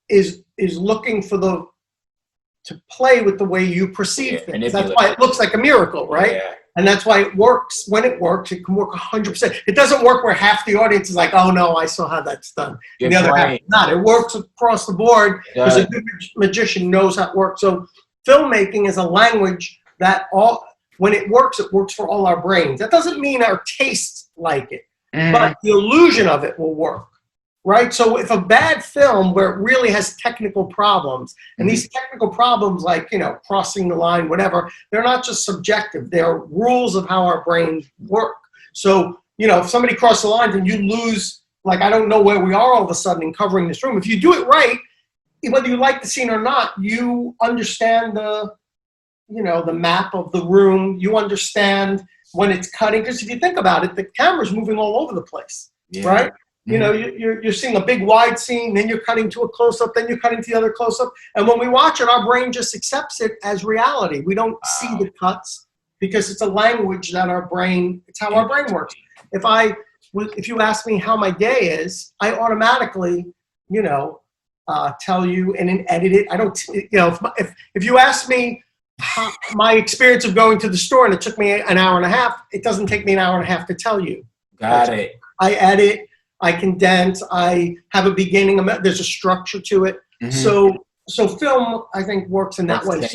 is looking for to play with the way you perceive things. That's why it looks like a miracle, right? Yeah. And that's why it works. When it works, it can work 100%. It doesn't work where half the audience is like, "Oh no, I saw how that's done." And the other half not. It works across the board because a good magician knows how it works. So filmmaking is a language that when it works for all our brains. That doesn't mean our tastes like it, but the illusion of it will work. Right? So if a bad film where it really has technical problems, and these technical problems like, crossing the line, whatever, they're not just subjective. They're rules of how our brains work. So, if somebody crosses the line, then you lose, like, I don't know where we are all of a sudden in covering this room. If you do it right, whether you like the scene or not, you understand the map of the room. You understand when it's cutting. Because if you think about it, the camera's moving all over the place, right? You're seeing a big wide scene, then you're cutting to a close-up, then you're cutting to the other close-up. And when we watch it, our brain just accepts it as reality. We don't see the cuts because it's a language that it's how our brain works. If I if you ask me how my day is, I automatically, tell you and then edit it. I don't, if you ask me my experience of going to the store and it took me an hour and a half, it doesn't take me an hour and a half to tell you. Got it. I edit, I condense, I have a beginning, there's a structure to it. Mm-hmm. So film, I think, works in that way.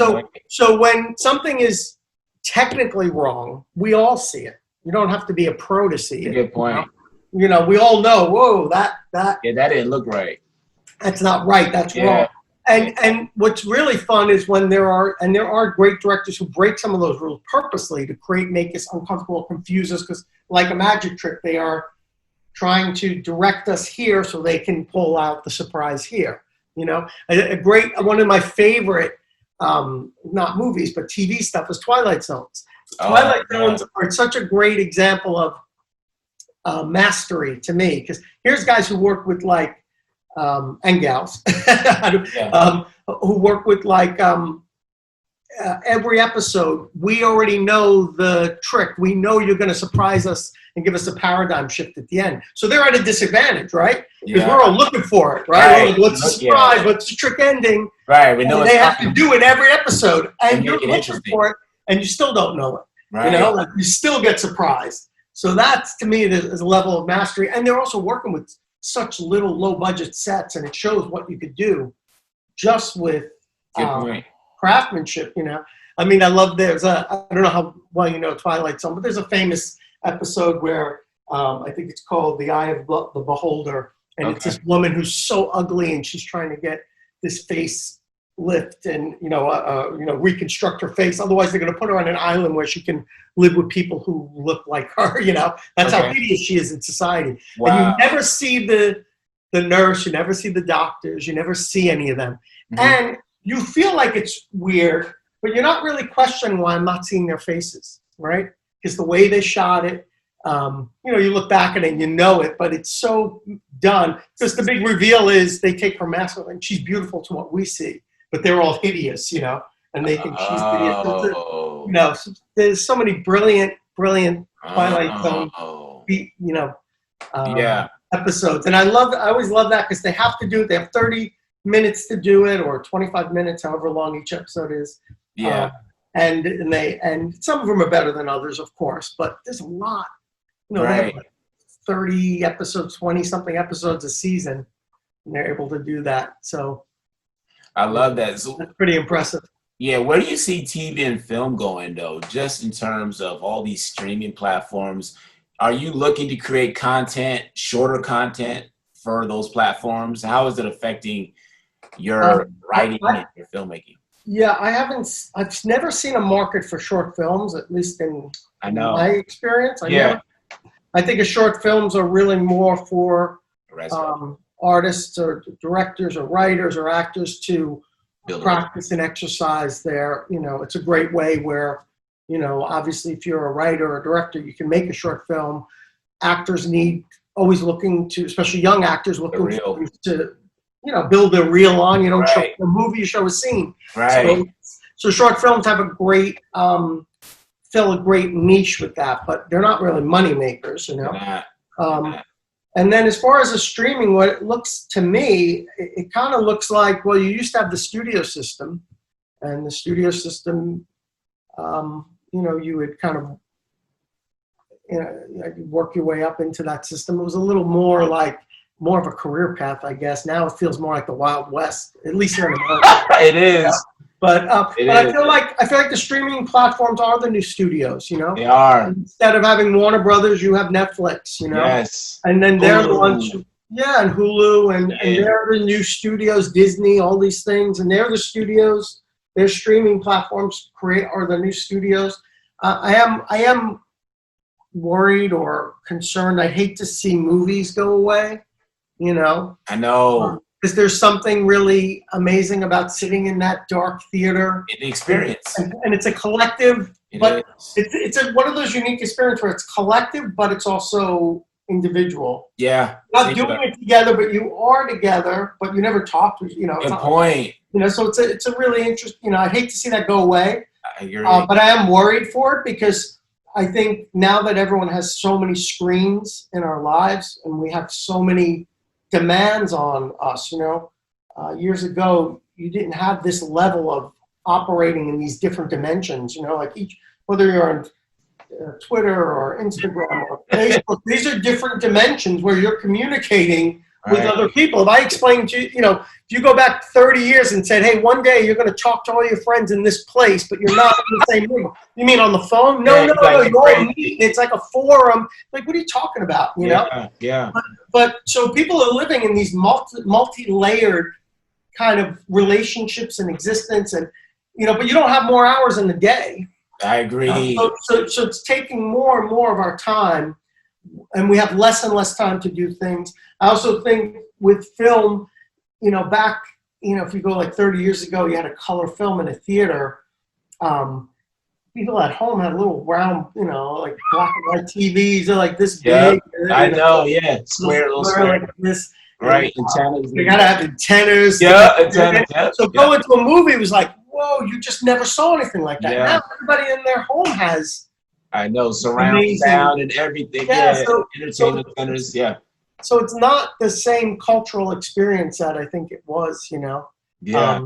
So when something is technically wrong, we all see it. You don't have to be a pro to see it. Good point. We all know, whoa, that that didn't look right. That's not right. That's wrong. And what's really fun is when there are great directors who break some of those rules purposely to make us uncomfortable, confuse us, because like a magic trick, they are trying to direct us here so they can pull out the surprise here. One of my favorite, not movies, but TV stuff is Twilight Zones. Twilight Zones are such a great example of mastery to me, because here's guys who work with and gals who work with every episode. We already know the trick. We know you're going to surprise us and give us a paradigm shift at the end. So they're at a disadvantage, right? Because we're all looking for it, right? What's the surprise? What's the trick ending? Right. We know they have to do it every episode, and you're looking for it, and you still don't know it. Right. You still get surprised. So that's, to me, is a level of mastery. And they're also working with such little low-budget sets, and it shows what you could do just with craftsmanship. I mean, I love I don't know how well you know Twilight Zone, but there's a famous episode where I think it's called The Eye of the Beholder, and it's this woman who's so ugly, and she's trying to get this face lift and reconstruct her face. Otherwise, they're going to put her on an island where she can live with people who look like her. That's how hideous she is in society. Wow. And you never see the nurse, you never see the doctors, you never see any of them, and you feel like it's weird, but you're not really questioning why I'm not seeing their faces, right? Because the way they shot it, you look back at it and you know it, but it's so done. Because the big reveal is they take her mask off and she's beautiful to what we see, but they're all hideous, and they think she's hideous. There's so many brilliant Twilight Zone, episodes, and I always love that because they have to do it. They have 30 minutes to do it, or 25 minutes, however long each episode is. Yeah. And some of them are better than others, of course, but there's a lot. They have 30 episodes, 20-something episodes a season, and they're able to do that. So I love that. So that's pretty impressive. Yeah, where do you see TV and film going, though, just in terms of all these streaming platforms? Are you looking to create content, shorter content for those platforms? How is it affecting your writing and your filmmaking? Yeah, I've never seen a market for short films, at least in my experience. I think short films are really more for artists or directors or writers or actors to practice and exercise their, it's a great way where, obviously if you're a writer or a director, you can make a short film. Actors always looking to, especially young actors, looking to build their reel on. You don't show a movie, you show a scene. Right. So short films have fill a great niche with that, but they're not really money makers, And then as far as the streaming, what it looks to me, it kind of looks like, well, you used to have the studio system, and the studio system, you would kind of, work your way up into that system. It was a little more of a career path, I guess. Now it feels more like the Wild West, at least here in America. It is. But I feel like the streaming platforms are the new studios. They are. Instead of having Warner Brothers, you have Netflix. Yes. And then they're the ones. And Hulu, and they're the new studios. Disney, all these things, and they're the studios. Their streaming platforms are the new studios. I am worried or concerned. I hate to see movies go away. I know. Because there's something really amazing about sitting in that dark theater. The experience. And it's a collective, it's one of those unique experiences where it's collective, but it's also individual. Yeah. Not doing it together, but you are together, but you never talk to, Good point. So it's a really interesting, I hate to see that go away. I agree. But I am worried for it because I think now that everyone has so many screens in our lives and we have so many demands on us, years ago, you didn't have this level of operating in these different dimensions, like whether you're on Twitter or Instagram or Facebook, these are different dimensions where you're communicating with other people. If I explained to you, if you go back 30 years and said, hey, one day you're going to talk to all your friends in this place, but you're not in the same room. You mean on the phone? No, you all meet. It's like a forum. Like, what are you talking about? You know? Yeah. But so people are living in these multi-layered kind of relationships and existence, and but you don't have more hours in the day. I agree. So it's taking more and more of our time, and we have less and less time to do things. I also think with film, back, if you go like 30 years ago, you had a color film in a theater. People at home had little round, like black and white TVs. They're like this big. I know, square, little square. Like this. Right, antennas. They gotta have antennas. Yeah, antennas. So going to a movie was like, whoa, you just never saw anything like that. Yeah. Now everybody in their home has. I know, surround sound and everything. So, entertainment centers. Yeah. So it's not the same cultural experience that I think it was, Yeah.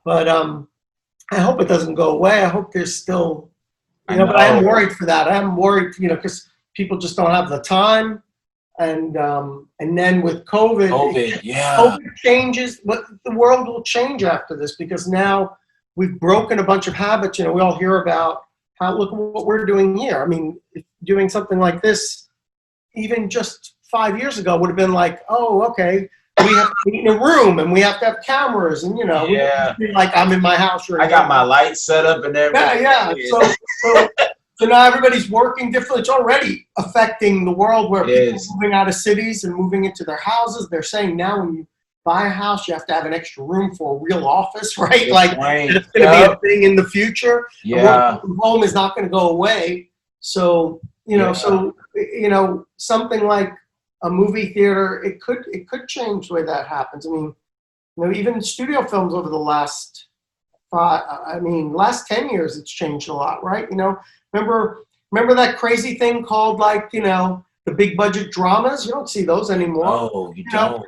But I hope it doesn't go away. I hope there's still, but I am worried for that. I am worried, because people just don't have the time. And then with COVID, COVID changes. But the world will change after this because now we've broken a bunch of habits. We all hear about look at what we're doing here. I mean, doing something like this, even just 5 years ago, would have been like, oh, okay, we have to be in a room and we have to have cameras and we have to be like I'm in my house. I got my lights set up and everything. Yeah. So now everybody's working differently. It's already affecting the world where people are moving out of cities and moving into their houses. They're saying now when you buy a house, you have to have an extra room for a real office, right? It's going to be a thing in the future. Yeah. The home is not going to go away. So, something like a movie theater, it could change the way that happens. I mean, even studio films over the last 10 years, it's changed a lot, right? Remember that crazy thing called the big budget dramas? You don't see those anymore. Oh, you don't.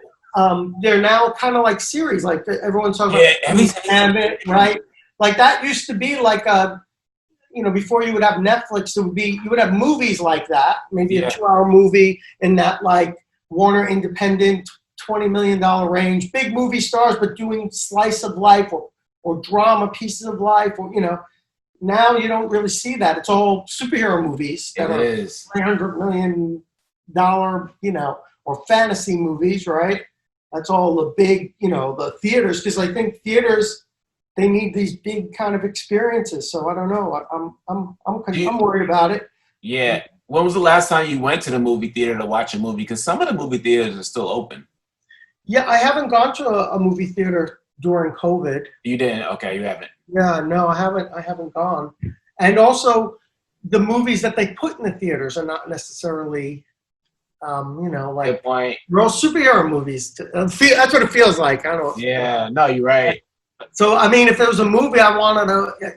They're now kind of like series, like everyone's talking about, right? Like that used to be like before you would have Netflix, you would have movies like that, maybe a 2-hour movie in that like Warner Independent $20 million range, big movie stars, but doing slice of life or drama pieces of life, or now you don't really see that. It's all superhero movies that are $300 million, or fantasy movies, right? That's all the big, the theaters, because I think theaters, they need these big kind of experiences. So I don't know. I'm worried about it. Yeah. When was the last time you went to the movie theater to watch a movie? Because some of the movie theaters are still open. Yeah, I haven't gone to a movie theater during COVID. You didn't? Okay, you haven't. Yeah, no, I haven't gone. And also, the movies that they put in the theaters are not necessarily, like good point. Real superhero movies. That's what it feels like. I don't. Yeah, no, you're right. So, I mean, if there was a movie I wanted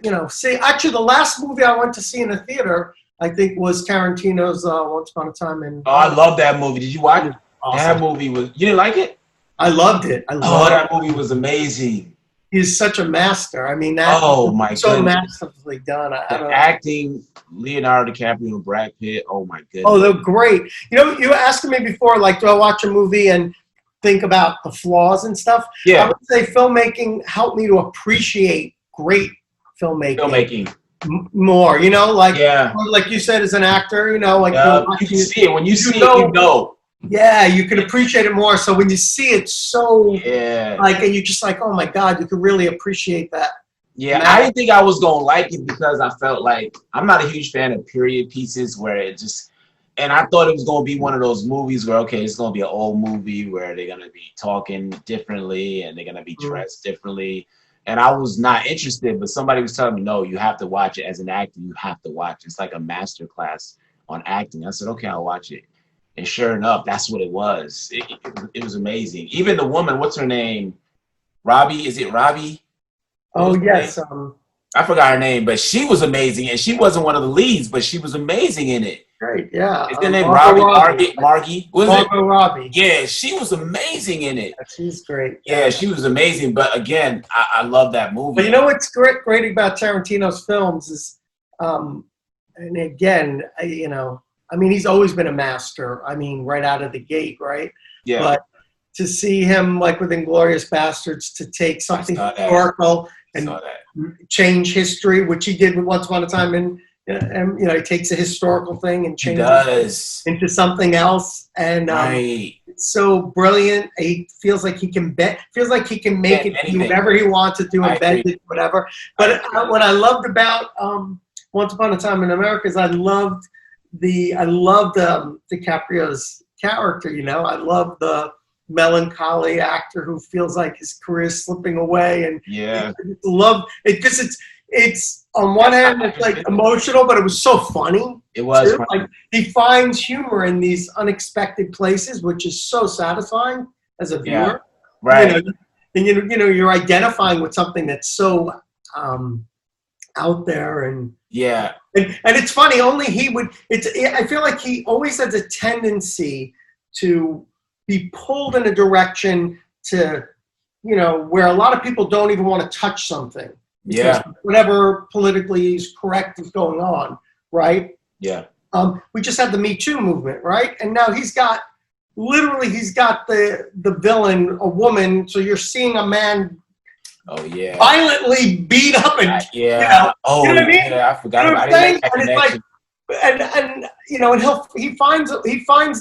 to, see. Actually, the last movie I went to see in a theater, I think, was Tarantino's Once Upon a Time in. Oh, I love that movie. Did you watch it? Awesome. That movie was. You didn't like it? I loved it. That movie was amazing. He's such a master. I mean, so masterfully done. Acting, Leonardo DiCaprio and Brad Pitt. Oh my goodness. Oh, they're great. You were asking me before, like, do I watch a movie and think about the flaws and stuff? Yeah. I would say filmmaking helped me to appreciate great filmmaking. More, like you said, as an actor, like you can see it. When you see it, you know. Yeah, you can appreciate it more. So when you see it and you're just like, oh my God, you can really appreciate that. Yeah, I didn't think I was going to like it because I felt like I'm not a huge fan of period pieces where it just, and I thought it was going to be one of those movies where, okay, it's going to be an old movie where they're going to be talking differently and they're going to be dressed differently. And I was not interested, but somebody was telling me, no, you have to watch it as an actor. You have to watch it. It's like a master class on acting. I said, okay, I'll watch it. And sure enough, that's what it was. It was amazing. Even the woman, what's her name? Robbie? Is it Robbie? Oh, yes. I forgot her name, but she was amazing, and she wasn't one of the leads, but she was amazing in it. Great, yeah. Is her name Margie? Was it? Margot Robbie. Yeah, she was amazing in it. She's great. Yeah, she was amazing. But again, I love that movie. But you know what's great about Tarantino's films is, and again, I mean, he's always been a master. I mean, right out of the gate, right? Yeah. But to see him, like with Inglourious Bastards, to take something historical and change history, which he did with Once Upon a Time, and he takes a historical thing and changes it into something else, and it's so brilliant. He feels like he can make it do whatever he wants to do and bend it, whatever. But what I loved about Once Upon a Time in America is I loved DiCaprio's character. I love the melancholy actor who feels like his career is slipping away, and love it because it's on one hand it's like emotional, but it was so funny. It was funny. Like he finds humor in these unexpected places, which is so satisfying as a viewer. Yeah. Right. And you're identifying with something that's so out there, and and it's funny. Only he would. I feel like he always has a tendency to be pulled in a direction to, where a lot of people don't even want to touch something. Whatever politically is correct is going on, right? Yeah. We just had the Me Too movement, right? And now he's got the villain, a woman. So you're seeing a man violently beat up and you know what I mean? I forgot about it. And it's like, and he finds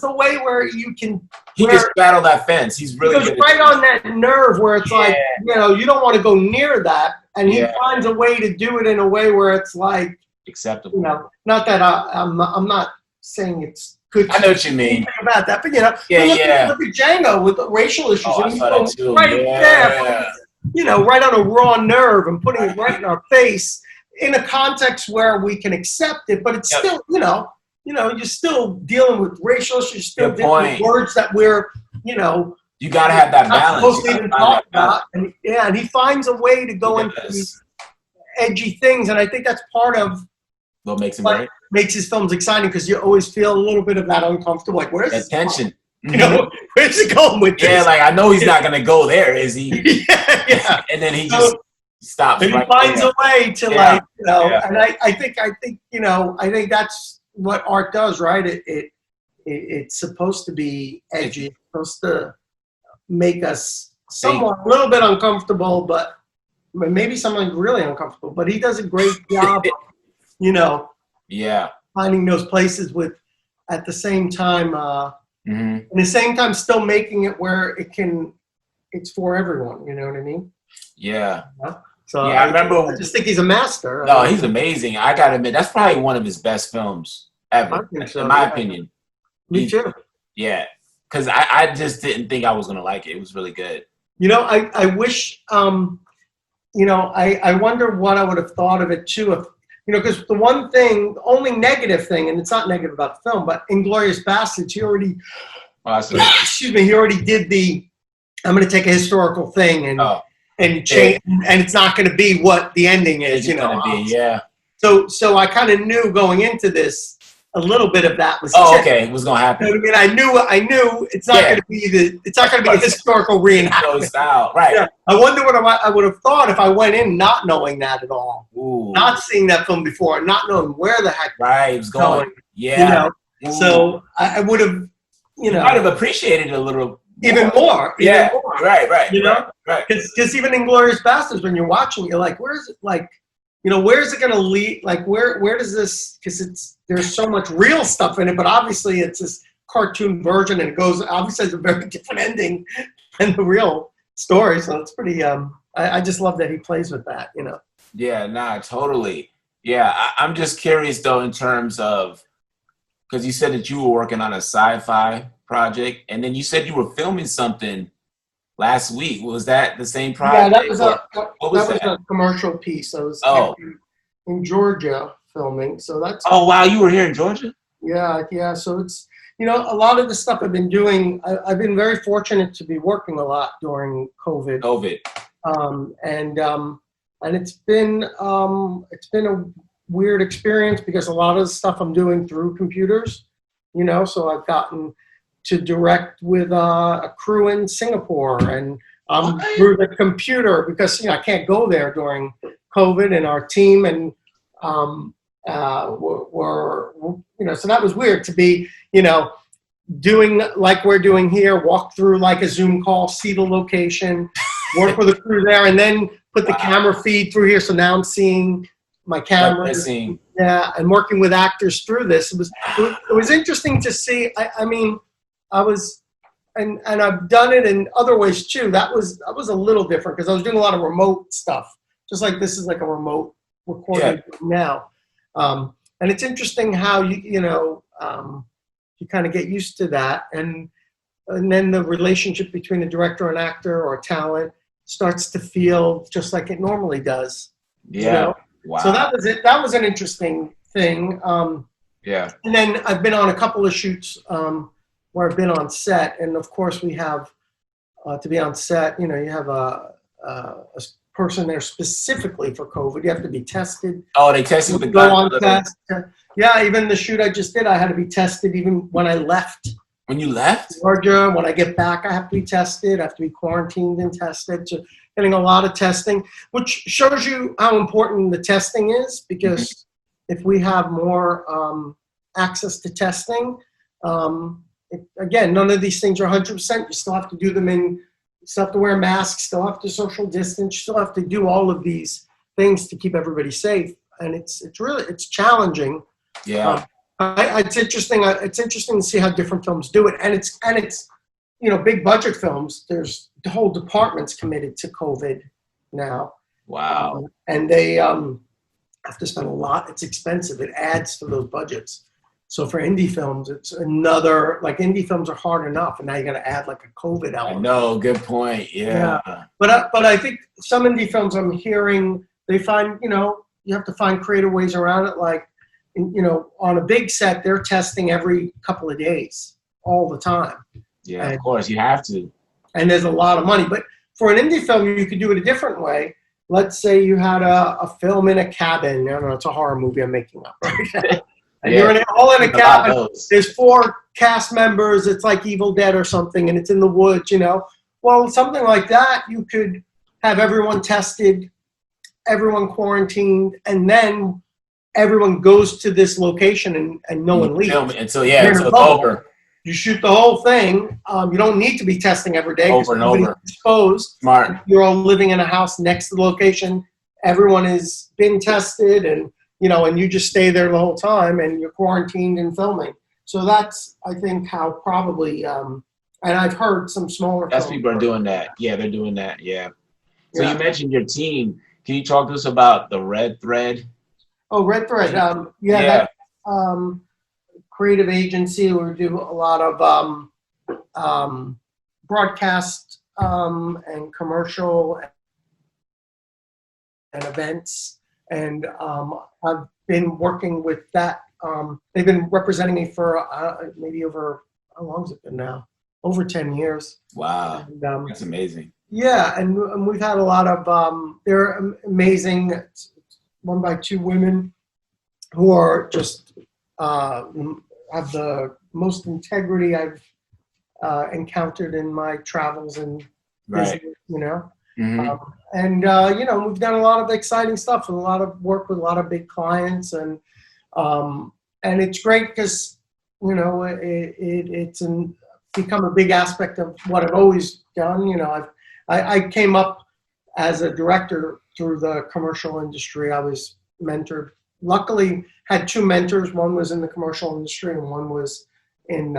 the way where you can just battle that fence. He's really goes right on that nerve where it's like, you don't want to go near that, and he finds a way to do it in a way where it's like acceptable. Not that I'm not saying it's good. I know what you mean about that, but look at Django with the racial issues. Oh, I saw that too. There, right on a raw nerve and putting it right in our face, in a context where we can accept it, but it's still, you're still dealing with racial issues, you're still dealing with words that we're, you got to have that balance. Supposed to even talk about. And he finds a way to go into these edgy things, and I think that's part of what makes him great. Makes his films exciting, because you always feel a little bit of that uncomfortable, like where's that tension? Where's he going with this? Yeah, like I know he's not gonna go there, is he? And then he just stops. And he finds a way to and I think that's what art does, right? It's supposed to be edgy. It's supposed to make us somewhat a little bit uncomfortable, but maybe something really uncomfortable. But he does a great job of, finding those places with, at the same time, at the same time still making it where it's for everyone. You know what I mean? Yeah. So I remember. I just think he's a master. No, he's amazing. I gotta admit, that's probably one of his best films ever, in my opinion. Me too. Yeah, because I just didn't think I was gonna like it. It was really good. I wish. I wonder what I would have thought of it too if. Because the only negative thing, and it's not negative about the film, but Inglourious Bastards, he already did the, I'm going to take a historical thing and change, and it's not going to be what the ending is, So I kind of knew going into this, a little bit of that was. It was going to happen. I knew it's not going to be a historical reenactment. Right. Yeah. I wonder what I would have thought if I went in not knowing that at all. Ooh. Not seeing that film before, not knowing where the heck it was going. Yeah. So I would have, might have appreciated it a little even more. Right. Right. Because even Inglourious Bastards, when you're watching, you're like, where is it? Like, where's it going to lead? Like, where does this? Because there's so much real stuff in it, but obviously it's this cartoon version, and it obviously has a very different ending than the real story. So it's pretty. I just love that he plays with that. Yeah. Nah. Totally. Yeah. I'm just curious though, in terms of, because you said that you were working on a sci-fi project, and then you said you were filming something last week. Was that the same project? Yeah, that was a commercial piece. I was in Georgia filming. So that's. Oh wow, you were here in Georgia? Yeah. So it's a lot of the stuff I've been doing. I've been very fortunate to be working a lot during COVID. and it's been a weird experience because a lot of the stuff I'm doing through computers, so I've gotten to direct with a crew in Singapore, and through the computer because I can't go there during COVID, and our team and were so that was weird to be doing like we're doing here, walk through like a Zoom call, see the location, work with the crew there, and then put the camera feed through here. So now I'm seeing my camera, and working with actors through this. It was interesting to see. I mean, I was, and I've done it in other ways too. That was a little different because I was doing a lot of remote stuff, just like this is like a remote recording now. And it's interesting how you kind of get used to that, and then the relationship between the director and actor or talent starts to feel just like it normally does. Wow. So that was it. That was an interesting thing. And then I've been on a couple of shoots where I've been on set, and of course we have to be on set. You have a person there specifically for COVID. You have to be tested. Oh, they tested the go on test. Yeah, even the shoot I just did, I had to be tested even when I left. When you left? Georgia, when I get back, I have to be tested. I have to be quarantined and tested. So getting a lot of testing, which shows you how important the testing is, because if we have more access to testing, again, none of these things are 100%. You still have to do them you still have to wear masks, still have to social distance, you still have to do all of these things to keep everybody safe. And it's challenging. Yeah. It's interesting. It's interesting to see how different films do it, and it's big budget films. There's the whole department's committed to COVID now. Wow. And they have to spend a lot. It's expensive. It adds to those budgets. So for indie films, it's another, like indie films are hard enough, and now you got to add like a COVID element. I know. Good point. Yeah. But I think some indie films I'm hearing, they find you have to find creative ways around it, like. On a big set, they're testing every couple of days, all the time. Yeah, of course, you have to. And there's a lot of money. But for an indie film, you could do it a different way. Let's say you had a film in a cabin. I don't know, it's a horror movie I'm making up right now. And you're all in a cabin. There's 4 cast members. It's like Evil Dead or something, and it's in the woods, Well, something like that, you could have everyone tested, everyone quarantined, and then everyone goes to this location and no one leaves. Film it until it's over. You shoot the whole thing. You don't need to be testing every day. Over and over. Exposed. Smart. You're all living in a house next to the location. Everyone has been tested, and and you just stay there the whole time, and you're quarantined and filming. So that's, I think, how probably. And I've heard some smaller. That's people are doing that. Yeah, they're doing that. Yeah. So you mentioned your team. Can you talk to us about the Red Thread? Oh, Red Thread. That creative agency. We do a lot of broadcast and commercial and events. And I've been working with that. They've been representing me for maybe over, how long has it been now? Over 10 years. Wow. And, that's amazing. Yeah, and we've had a lot of, they're amazing. It's run by 2 women who are just have the most integrity I've encountered in my travels and business, And we've done a lot of exciting stuff and a lot of work with a lot of big clients, and it's great because it's become a big aspect of what I've always done. I came up as a director through the commercial industry. I was mentored. Luckily, had 2 mentors. One was in the commercial industry, and one was in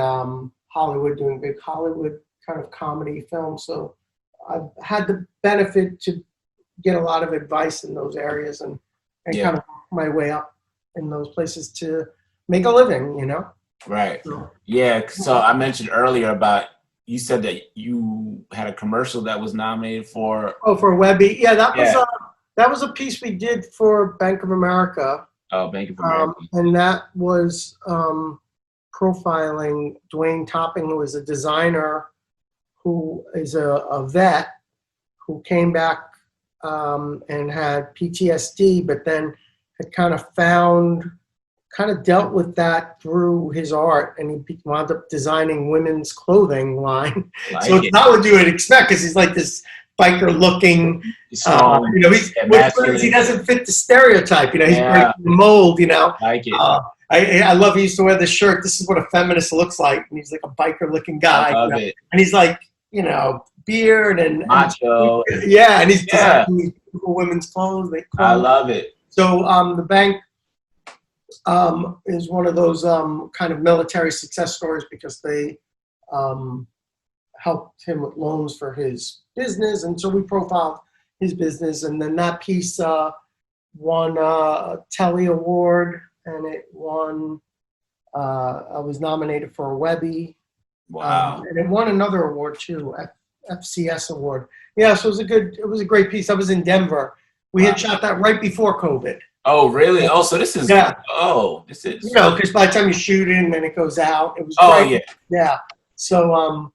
Hollywood, doing big Hollywood kind of comedy films. So I've had the benefit to get a lot of advice in those areas and kind of work my way up in those places to make a living, Right. Yeah. So I mentioned earlier about, you said that you had a commercial that was nominated for. Oh, for Webby. Yeah, that was a piece we did for Bank of America. Oh, Bank of America. And that was profiling Dwayne Topping, who is a designer, who is a vet, who came back and had PTSD, but then had kind of dealt with that through his art, and he wound up designing women's clothing line. Like so it's not what you would expect, because he's like this biker-looking, strong, you know, he doesn't fit the stereotype. You know, he's breaking the mold. You know, like it. I love he used to wear this shirt. This is what a feminist looks like, and he's like a biker-looking guy. I love it. And he's like, you know, beard and macho. And he's designing these beautiful women's clothes. I love it. So the bank is one of those kind of military success stories, because they helped him with loans for his business, and so we profiled his business, and then that piece won a Telly Award, and it won. I was nominated for a Webby. Wow! And it won another award too, FCS award. Yeah, so it was a great piece. I was in Denver. We had shot that right before COVID. Oh, really? Oh, so this is this is, you know, because by the time you shoot it and then it goes out, it was yeah. So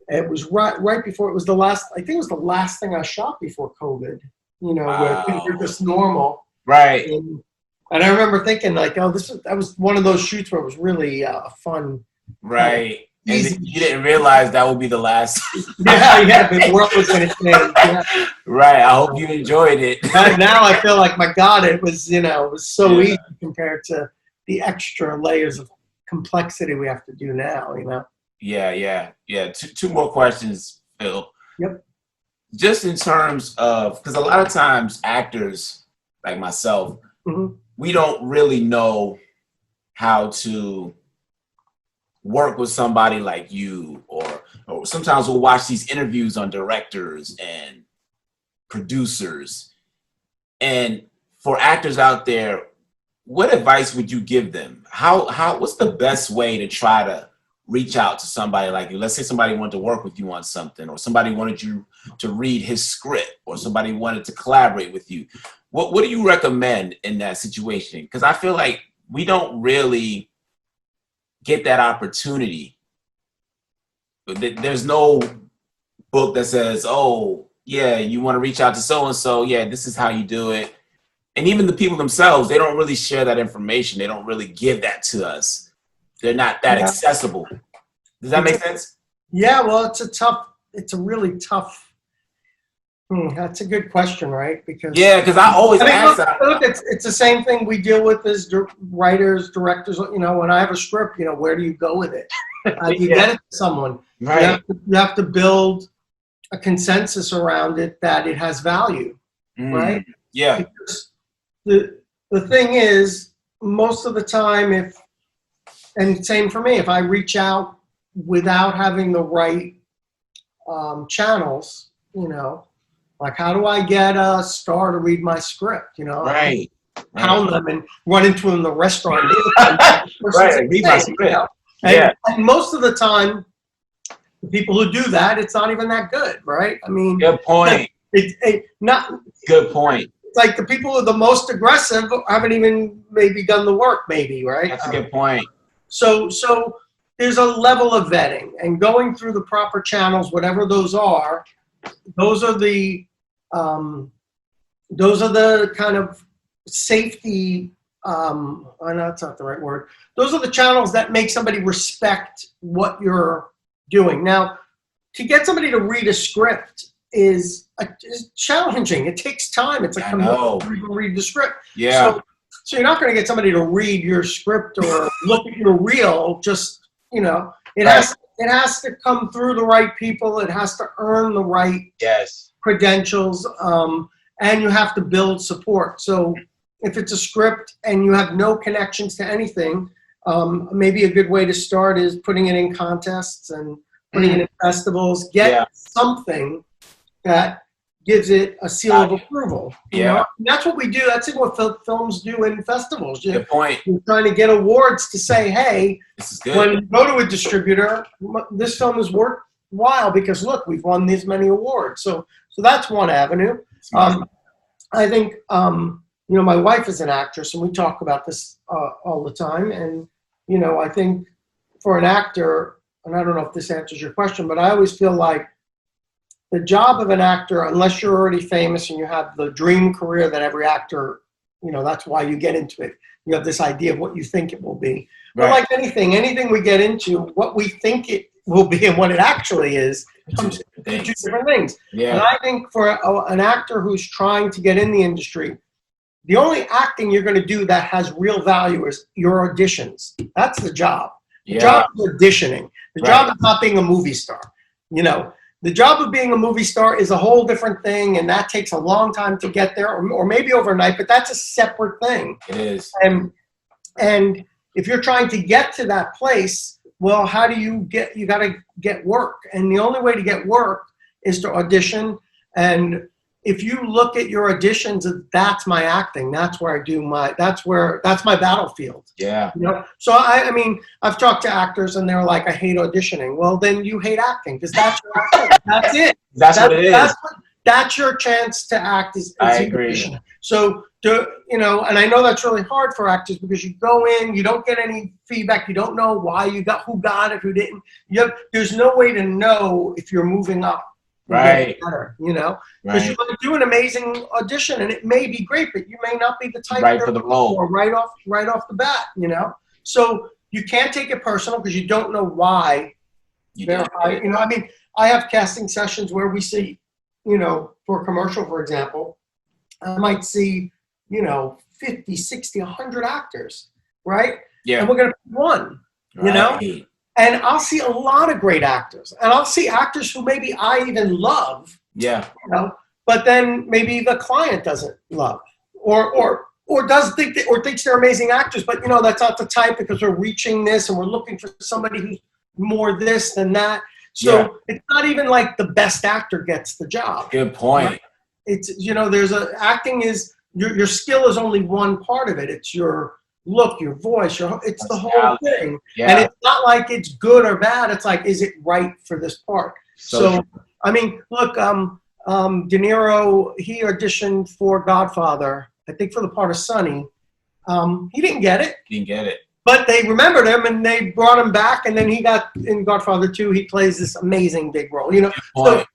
it was right before, it was the last. I think it was the last thing I shot before COVID. You know, where things were just normal. Right. And I remember thinking like, oh, that was one of those shoots where it was really fun. Right. And you didn't realize that would be the last. The world was going to change. Yeah. Right. I hope you enjoyed it. Now I feel like, my God, it was, you know, it was so easy compared to the extra layers of complexity we have to do now, you know? Yeah. Two more questions, Phil. Yep. Just in terms of, because a lot of times actors like myself, we don't really know how to work with somebody like you, or sometimes we'll watch these interviews on directors and producers. And for actors out there, what advice would you give them? What's the best way to try to reach out to somebody like you? Let's say somebody wanted to work with you on something, or somebody wanted you to read his script, or somebody wanted to collaborate with you. What do you recommend in that situation? Because I feel like we don't really get that opportunity. There's no book that says, oh, yeah, you want to reach out to so-and-so. Yeah, this is how you do it. And even the people themselves, they don't really share that information. They don't really give that to us. They're not that accessible. Does that make sense? Yeah, well, it's a really tough. That's a good question, right? Because I always ask that. Look, it's the same thing we deal with as writers, directors. You know, when I have a script, you know, where do you go with it? You get it to someone. Right. You have to build a consensus around it that it has value, right? Yeah. Because the thing is, most of the time, and same for me, if I reach out without having the right channels, you know. Like, how do I get a star to read my script? You know, right. Pound them and run into them in the restaurant. Right, read my script. You know? And most of the time, the people who do that, it's not even that good, right? I mean, good point. Good point. It's like the people who are the most aggressive haven't even maybe done the work, maybe, right? That's a good point. So there's a level of vetting and going through the proper channels, whatever those are. Those are the kind of safety. I know that's not the right word. Those are the channels that make somebody respect what you're doing. Now, to get somebody to read a script is challenging. It takes time. It's a commitment to read the script. Yeah. So you're not going to get somebody to read your script or look at your reel. Just, you know, it has to come through the right people. It has to earn the right credentials, and you have to build support. So if it's a script and you have no connections to anything, maybe a good way to start is putting it in contests and putting it in festivals. Get something that gives it a seal of approval. You know? And that's what we do. That's what films do in festivals. Good point. You're trying to get awards to say, hey, this is good. When you go to a distributor, this film is worthwhile because, look, we've won these many awards. So that's one avenue. I think, you know, my wife is an actress, and we talk about this all the time. And, you know, I think for an actor, and I don't know if this answers your question, but I always feel like the job of an actor, unless you're already famous and you have the dream career that every actor, that's why you get into it. You have this idea of what you think it will be. But Right. like anything we get into, what we think it will be and what it actually is comes to two different things. Yeah. And I think for an actor who's trying to get in the industry, the only acting you're going to do that has real value is your auditions. That's the job. The job is auditioning. The job is not being a movie star. The job of being a movie star is a whole different thing, and that takes a long time to get there, or maybe overnight, but that's a separate thing. It is. And if you're trying to get to that place, well, how do you got to get work. And the only way to get work is to audition. And if you look at your auditions, that's my acting. That's where I do that's my battlefield. Yeah. So I mean, I've talked to actors and they're like, I hate auditioning. Well, then you hate acting because that's your acting. That's it. That's what it is. That's your chance to act. I agree. Audition. So, and I know that's really hard for actors because you go in, you don't get any feedback. You don't know why who got it, who didn't. There's no way to know if you're moving up. Right. Better, because you're going to do an amazing audition and it may be great, but you may not be the type for the role or right off the bat, So you can't take it personal because you don't know why they're high. I mean, I have casting sessions where we see, for a commercial, for example, I might see, 50, 60, 100 actors, right? Yeah. And we're going to pick one, And I'll see a lot of great actors, and I'll see actors who maybe I even love. Yeah. But then maybe the client doesn't love, or thinks they're amazing actors, but that's not the type because we're reaching this and we're looking for somebody who's more this than that. So it's not even like the best actor gets the job. Good point. Right? It's acting is your skill is only one part of it. It's your look, your voice, it's the whole thing. Yeah. And it's not like it's good or bad. It's like, is it right for this part? So I mean, look, De Niro, he auditioned for Godfather, I think for the part of Sonny. He didn't get it. But they remembered him and they brought him back, and then he got in Godfather 2. He plays this amazing big role.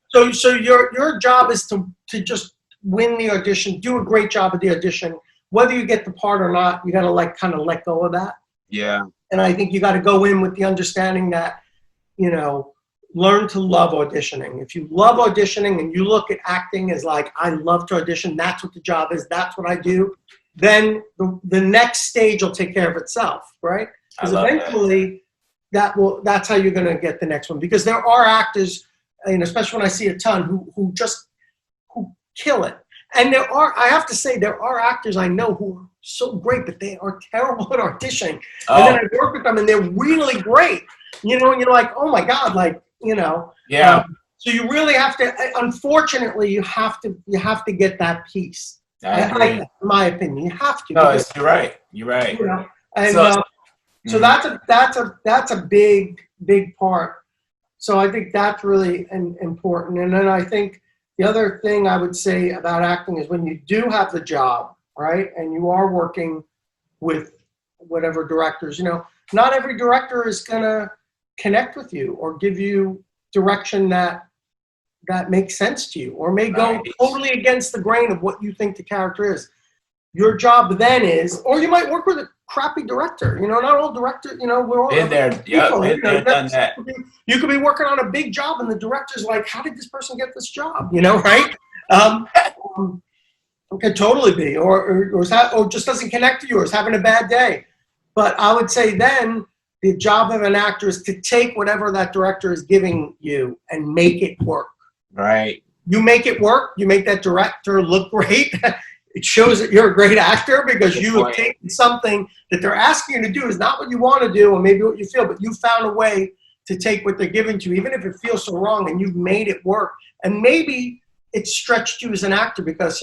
So your job is to just win the audition, do a great job at the audition. Whether you get the part or not, you got to kind of let go of that. Yeah. And I think you got to go in with the understanding that, learn to love auditioning. If you love auditioning and you look at acting as like, I love to audition, that's what the job is, that's what I do, then the next stage will take care of itself, right? Because eventually that's how you're going to get the next one. Because there are actors, especially when I see a ton who kill it. And I have to say, there are actors I know who are so great, but they are terrible at auditioning. And then I work with them and they're really great, and you're like, oh my God, Yeah. So you really have to, unfortunately, you have to get that piece. In my opinion, you have to. No, you're right. And so that's a big part. So I think that's really important. And then I think the other thing I would say about acting is when you do have the job, right, and you are working with whatever directors, not every director is going to connect with you or give you direction that makes sense to you or may go totally against the grain of what you think the character is. Your job then is, or you might work with a crappy director. Not all directors, we're all been there. People, done that. You could be working on a big job and the director's like, how did this person get this job? Right? It could totally be, or just doesn't connect to you or is having a bad day. But I would say then the job of an actor is to take whatever that director is giving you and make it work. Right. You make it work. You make that director look great. It shows that you're a great actor because you have taken something that they're asking you to do is not what you want to do or maybe what you feel, but you found a way to take what they're giving to you, even if it feels so wrong, and you've made it work. And maybe it stretched you as an actor because,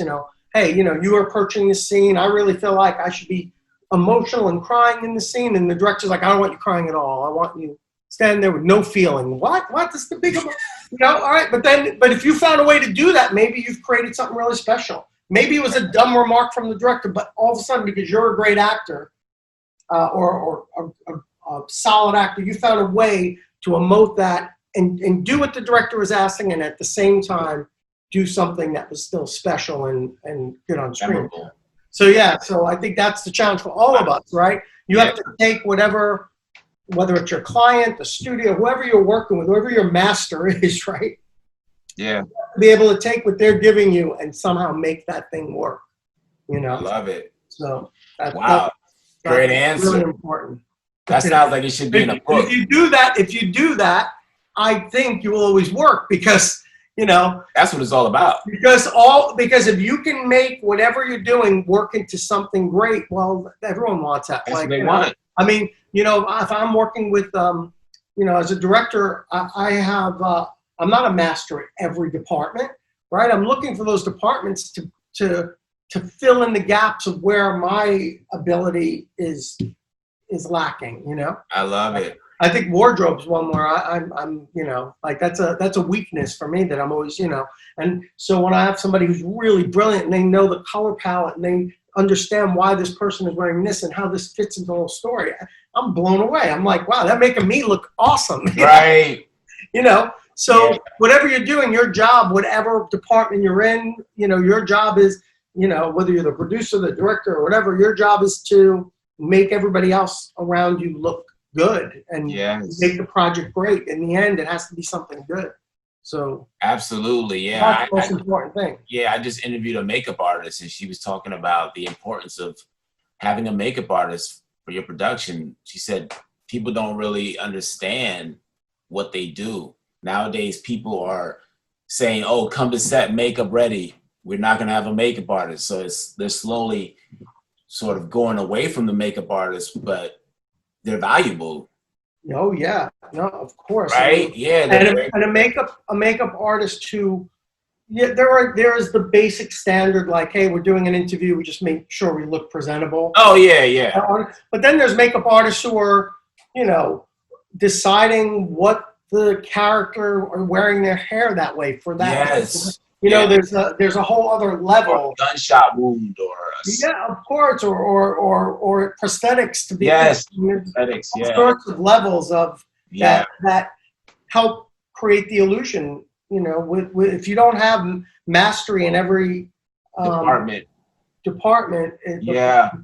hey, you are approaching this scene. I really feel like I should be emotional and crying in the scene. And the director's like, I don't want you crying at all. I want you standing there with no feeling. What? That's the big, all right. But if you found a way to do that, maybe you've created something really special. Maybe it was a dumb remark from the director, but all of a sudden, because you're a great actor or a solid actor, you found a way to emote that and do what the director was asking, and at the same time do something that was still special and good on screen. Memorable. So yeah, so I think that's the challenge for all of us, right? You have to take whatever, whether it's your client, the studio, whoever you're working with, whoever your master is, right? Yeah. Be able to take what they're giving you and somehow make that thing work. You know. I love it. So wow, great answer. Really important. That sounds like it should be in a book. If you do that, I think you will always work because, you know, that's what it's all about. Because if you can make whatever you're doing work into something great, well, everyone wants that. That's what they want. I mean, you know, if I'm working with, you know, as a director, I have, I'm not a master at every department, right? I'm looking for those departments to fill in the gaps of where my ability is lacking, you know? I love it. I think wardrobe's one where I'm, you know, like that's a weakness for me that I'm always, you know, and so when I have somebody who's really brilliant and they know the color palette and they understand why this person is wearing this and how this fits into the whole story, I'm blown away. I'm like, wow, that's making me look awesome. Right. You know, so whatever you're doing, your job, whatever department you're in, you know, your job is, you know, whether you're the producer, the director, or whatever, your job is to make everybody else around you look good and make the project great. In the end, it has to be something good. So absolutely, yeah, that's the most important thing. Yeah, I just interviewed a makeup artist, and she was talking about the importance of having a makeup artist for your production. She said people don't really understand what they do nowadays. People are saying, "Oh, come to set, makeup ready." We're not going to have a makeup artist, so they're slowly sort of going away from the makeup artist, but they're valuable. Oh yeah, no, of course. Right? And a makeup artist who, there is the basic standard, like, hey, we're doing an interview, we just make sure we look presentable. Oh yeah. But then there's makeup artists who are, you know, deciding what the character or wearing their hair that way for that. Yes. You know, there's a whole other level. Or a gunshot wound or of course, or prosthetics to be prosthetics, all sorts of levels of that help create the illusion. You know, with if you don't have mastery in every department, the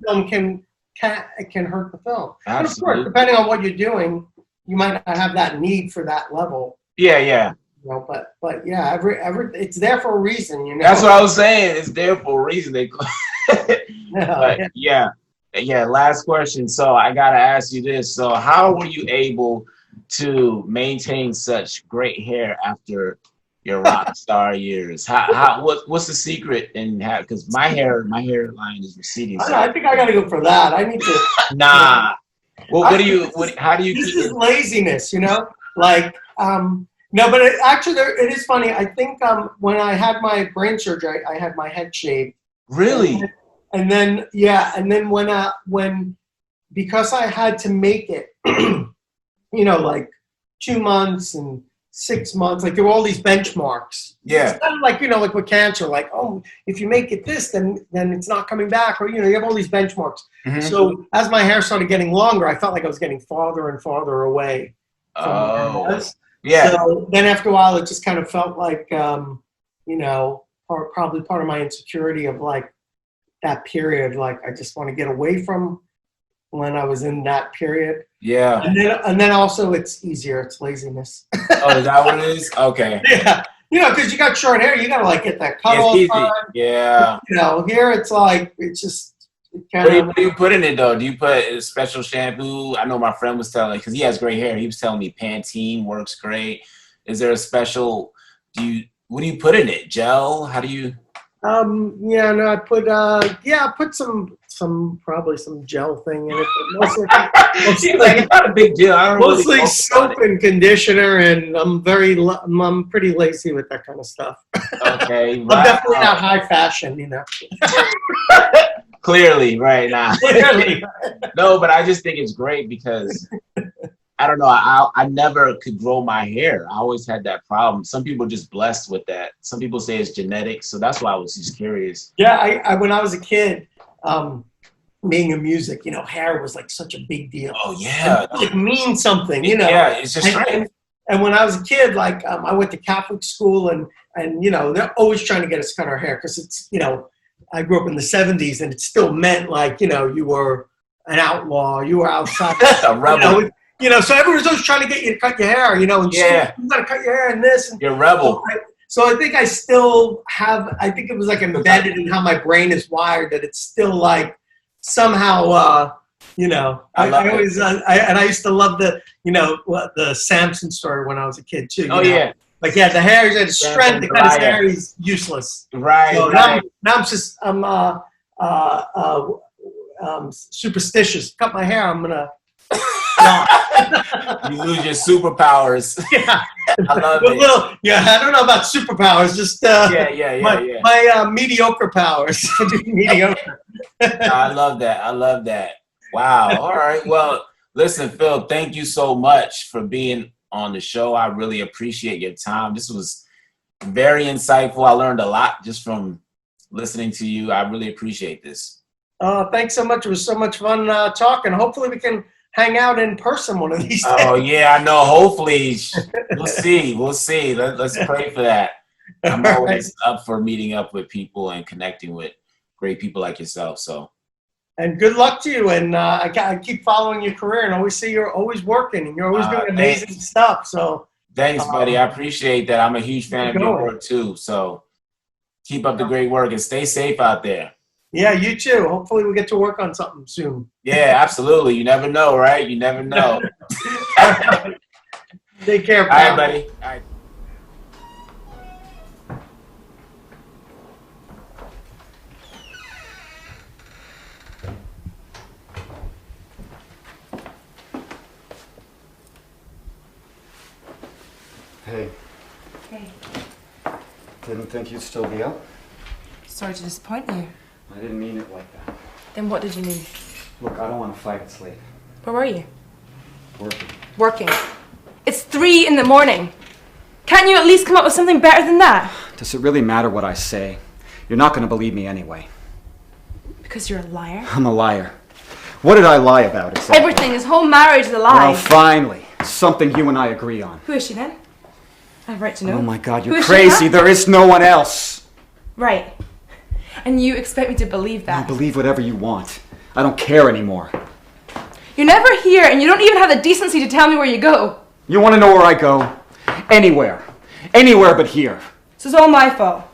film can hurt the film. Absolutely. And of course, depending on what you're doing, you might not have that need for that level. Yeah. You know, but yeah, every it's there for a reason, you know. That's what I was saying. It's there for a reason. Last question. So I gotta ask you this. So how were you able to maintain such great hair after your rock star years? What's the secret in how? Because my hairline is receding. So. I think I gotta go for that. I need to. Nah. Well, how do you? This is laziness, you know. Like no, but actually, it is funny. I think when I had my brain surgery, I had my head shaved. Really? And then when because I had to make it, you know, like 2 months and 6 months, like there were all these benchmarks. Yeah. It's kind of like, you know, like with cancer, like, oh, if you make it this, then it's not coming back, or, you know, you have all these benchmarks. Mm-hmm. So as my hair started getting longer, I felt like I was getting farther and farther away from where I was. Yeah. So then after a while, it just kind of felt like, you know, or probably part of my insecurity of like that period. Like, I just want to get away from when I was in that period. Yeah. And then also it's easier. It's laziness. Oh, is that what it is? Okay. Yeah. You know, because you got short hair, you got to like get that cut all the time. Yeah. You know, here it's like, it's just. What do you put in it though? Do you put a special shampoo? I know my friend was telling, because he has gray hair, he was telling me Pantene works great. Is there a special, what do you put in it? Gel? How do you? I put probably some gel thing in it, but mostly like, it's not a big deal. I don't mostly really soap and conditioner, and I'm pretty lazy with that kind of stuff. Okay. I'm definitely not high fashion, you know. Clearly, right now. Clearly. No, but I just think it's great because I don't know. I never could grow my hair. I always had that problem. Some people are just blessed with that. Some people say it's genetic, so that's why I was just curious. Yeah, I when I was a kid, being in music, you know, hair was like such a big deal. Oh yeah, it like means something, you know. Yeah, it's just right. And when I was a kid, like I went to Catholic school, and you know, they're always trying to get us to cut our hair because it's, you know, I grew up in the 70s, and it still meant like, you know, you were an outlaw, you were outside, A rebel. you know, so everyone's always trying to get you to cut your hair, you know, and Yeah. you got to cut your hair and this. And You're a rebel. so I think I still have, I think it was like embedded in how my brain is wired that it's still like somehow, you know, I always, and I used to love the, you know, the Samson story when I was a kid too. Oh, know? yeah. Like, yeah, the hair, he had strength to cut his hair, he's useless. Right, So right. Now I'm just, superstitious. Cut my hair, I'm gonna. You lose your superpowers. Yeah. I love it. Yeah, I don't know about superpowers. Just my mediocre powers. Mediocre. I love that. I love that. Wow. All right. Well, listen, Phil, thank you so much for being on the show. I really appreciate your time. This was very insightful. I learned a lot just from listening to you. I really appreciate this. Thanks so much. It was so much fun talking. Hopefully we can hang out in person one of these days. Oh, yeah, I know. Hopefully. We'll see. We'll see. Let's pray for that. I'm always up for meeting up with people and connecting with great people like yourself. So. And good luck to you. And I keep following your career and always see you're always working and you're always doing amazing stuff. So thanks, buddy. I appreciate that. I'm a huge fan of your work too. So keep up the great work and stay safe out there. Yeah, you too. Hopefully we get to work on something soon. Yeah, absolutely. You never know, right? You never know. Take care, pal. All right, buddy. All right. Hey. Hey. Didn't think you'd still be up. Sorry to disappoint you. I didn't mean it like that. Then what did you mean? Look, I don't want to fight. It's late. Where were you? Working. Working. It's 3 in the morning. Can't you at least come up with something better than that? Does it really matter what I say? You're not going to believe me anyway. Because you're a liar? I'm a liar. What did I lie about exactly? Everything. This whole marriage is a lie. Well, finally. Something you and I agree on. Who is she then? I have a right to know. Oh my God, you're Who is crazy. she, huh? There is no one else. Right. And you expect me to believe that? You believe whatever you want. I don't care anymore. You're never here and you don't even have the decency to tell me where you go. You want to know where I go? Anywhere. Anywhere but here. So it's all my fault.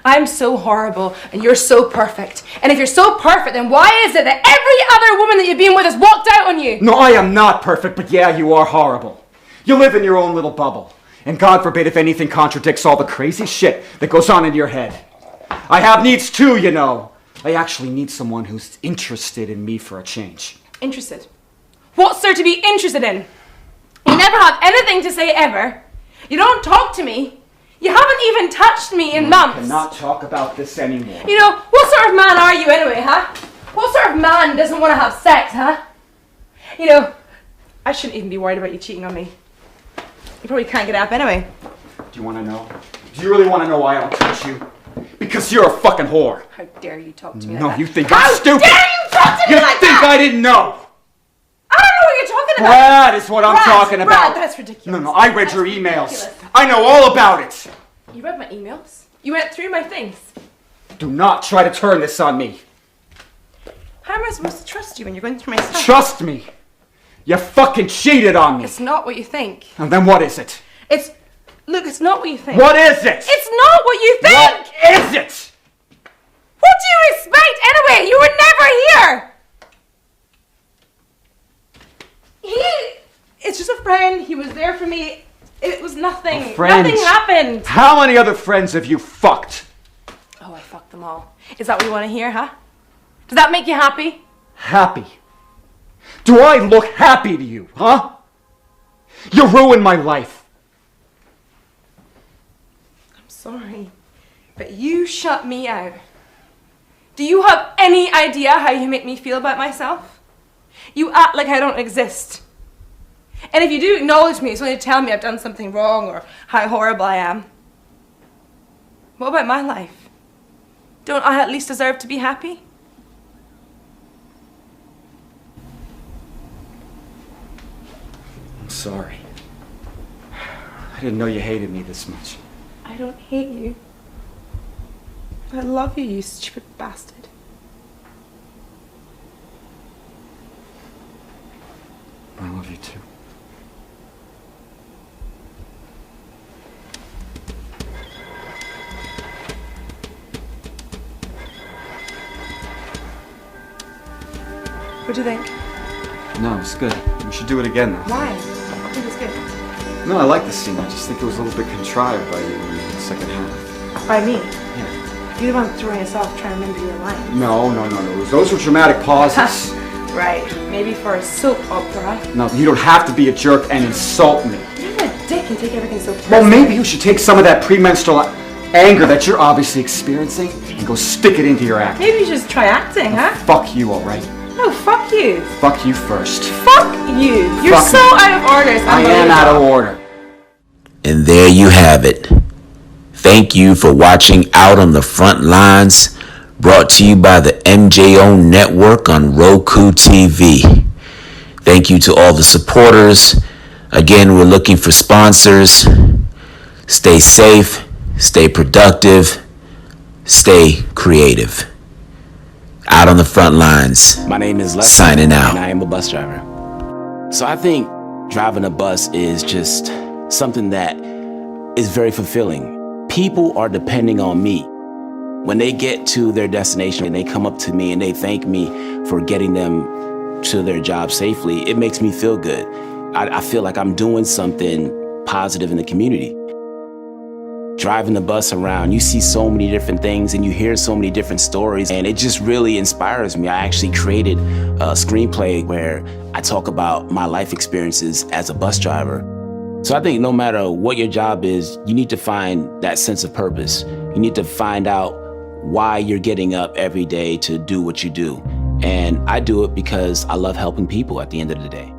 I'm so horrible and you're so perfect. And if you're so perfect, then why is it that every other woman that you've been with has walked out on you? No, I am not perfect, but yeah, you are horrible. You live in your own little bubble. And God forbid if anything contradicts all the crazy shit that goes on in your head. I have needs too, you know. I actually need someone who's interested in me for a change. Interested? What's there to be interested in? You never have anything to say ever. You don't talk to me. You haven't even touched me in months. I cannot talk about this anymore. You know, what sort of man are you anyway, huh? What sort of man doesn't want to have sex, huh? You know, I shouldn't even be worried about you cheating on me. You probably can't get up anyway. Do you want to know? Do you really want to know why I don't touch you? Because you're a fucking whore. How dare you talk to me like No, that? you think I'm stupid. How dare you talk to me You like think that? I didn't know? I don't know what you're talking about. Brad is what I'm talking Brad, about. that's ridiculous. No, I read That's your emails. ridiculous. I know all about it. You read my emails? You went through my things. Do not try to turn this on me. How am I supposed to trust you when you're going through my stuff? Trust me. You fucking cheated on me. It's not what you think. And then what is it? Look, it's not what you think. What is it? It's not what you think! What is it? What do you expect anyway? You were never here! It's just a friend. He was there for me. It was nothing. A friend? Nothing happened. How many other friends have you fucked? Oh, I fucked them all. Is that what you want to hear, huh? Does that make you happy? Happy? Do I look happy to you, huh? You ruined my life. I'm sorry, but you shut me out. Do you have any idea how you make me feel about myself? You act like I don't exist. And if you do acknowledge me, it's only to tell me I've done something wrong or how horrible I am. What about my life? Don't I at least deserve to be happy? I'm sorry. I didn't know you hated me this much. I don't hate you. I love you, you stupid bastard. I love you too. What do you think? No, it's good. We should do it again though. Why? I think it's good. No, I like the scene. I just think it was a little bit contrived by you in the second half. By me? Yeah. You're the one throwing us off trying to remember your lines. No. Those were dramatic pauses. Right. Maybe for a soap opera. No, you don't have to be a jerk and insult me. You're a dick and take everything so personally. Well, maybe you should take some of that premenstrual anger that you're obviously experiencing and go stick it into your act. Maybe you should just try acting, huh? Fuck you, alright? No, fuck you. Fuck you first. Fuck you. You're Fuck so you. out of order. I am out of order. And there you have it. Thank you for watching Out on the Front Lines, brought to you by the MJO Network on Roku TV. Thank you to all the supporters. Again, we're looking for sponsors. Stay safe, stay productive, stay creative. Out on the Front Lines. My name is Lester, Signing out. and I am a bus driver. So I think driving a bus is just something that is very fulfilling. People are depending on me. When they get to their destination and they come up to me and they thank me for getting them to their job safely, it makes me feel good. I feel like I'm doing something positive in the community. Driving the bus around, you see so many different things and you hear so many different stories, and it just really inspires me. I actually created a screenplay where I talk about my life experiences as a bus driver. So I think no matter what your job is, you need to find that sense of purpose. You need to find out why you're getting up every day to do what you do. And I do it because I love helping people at the end of the day.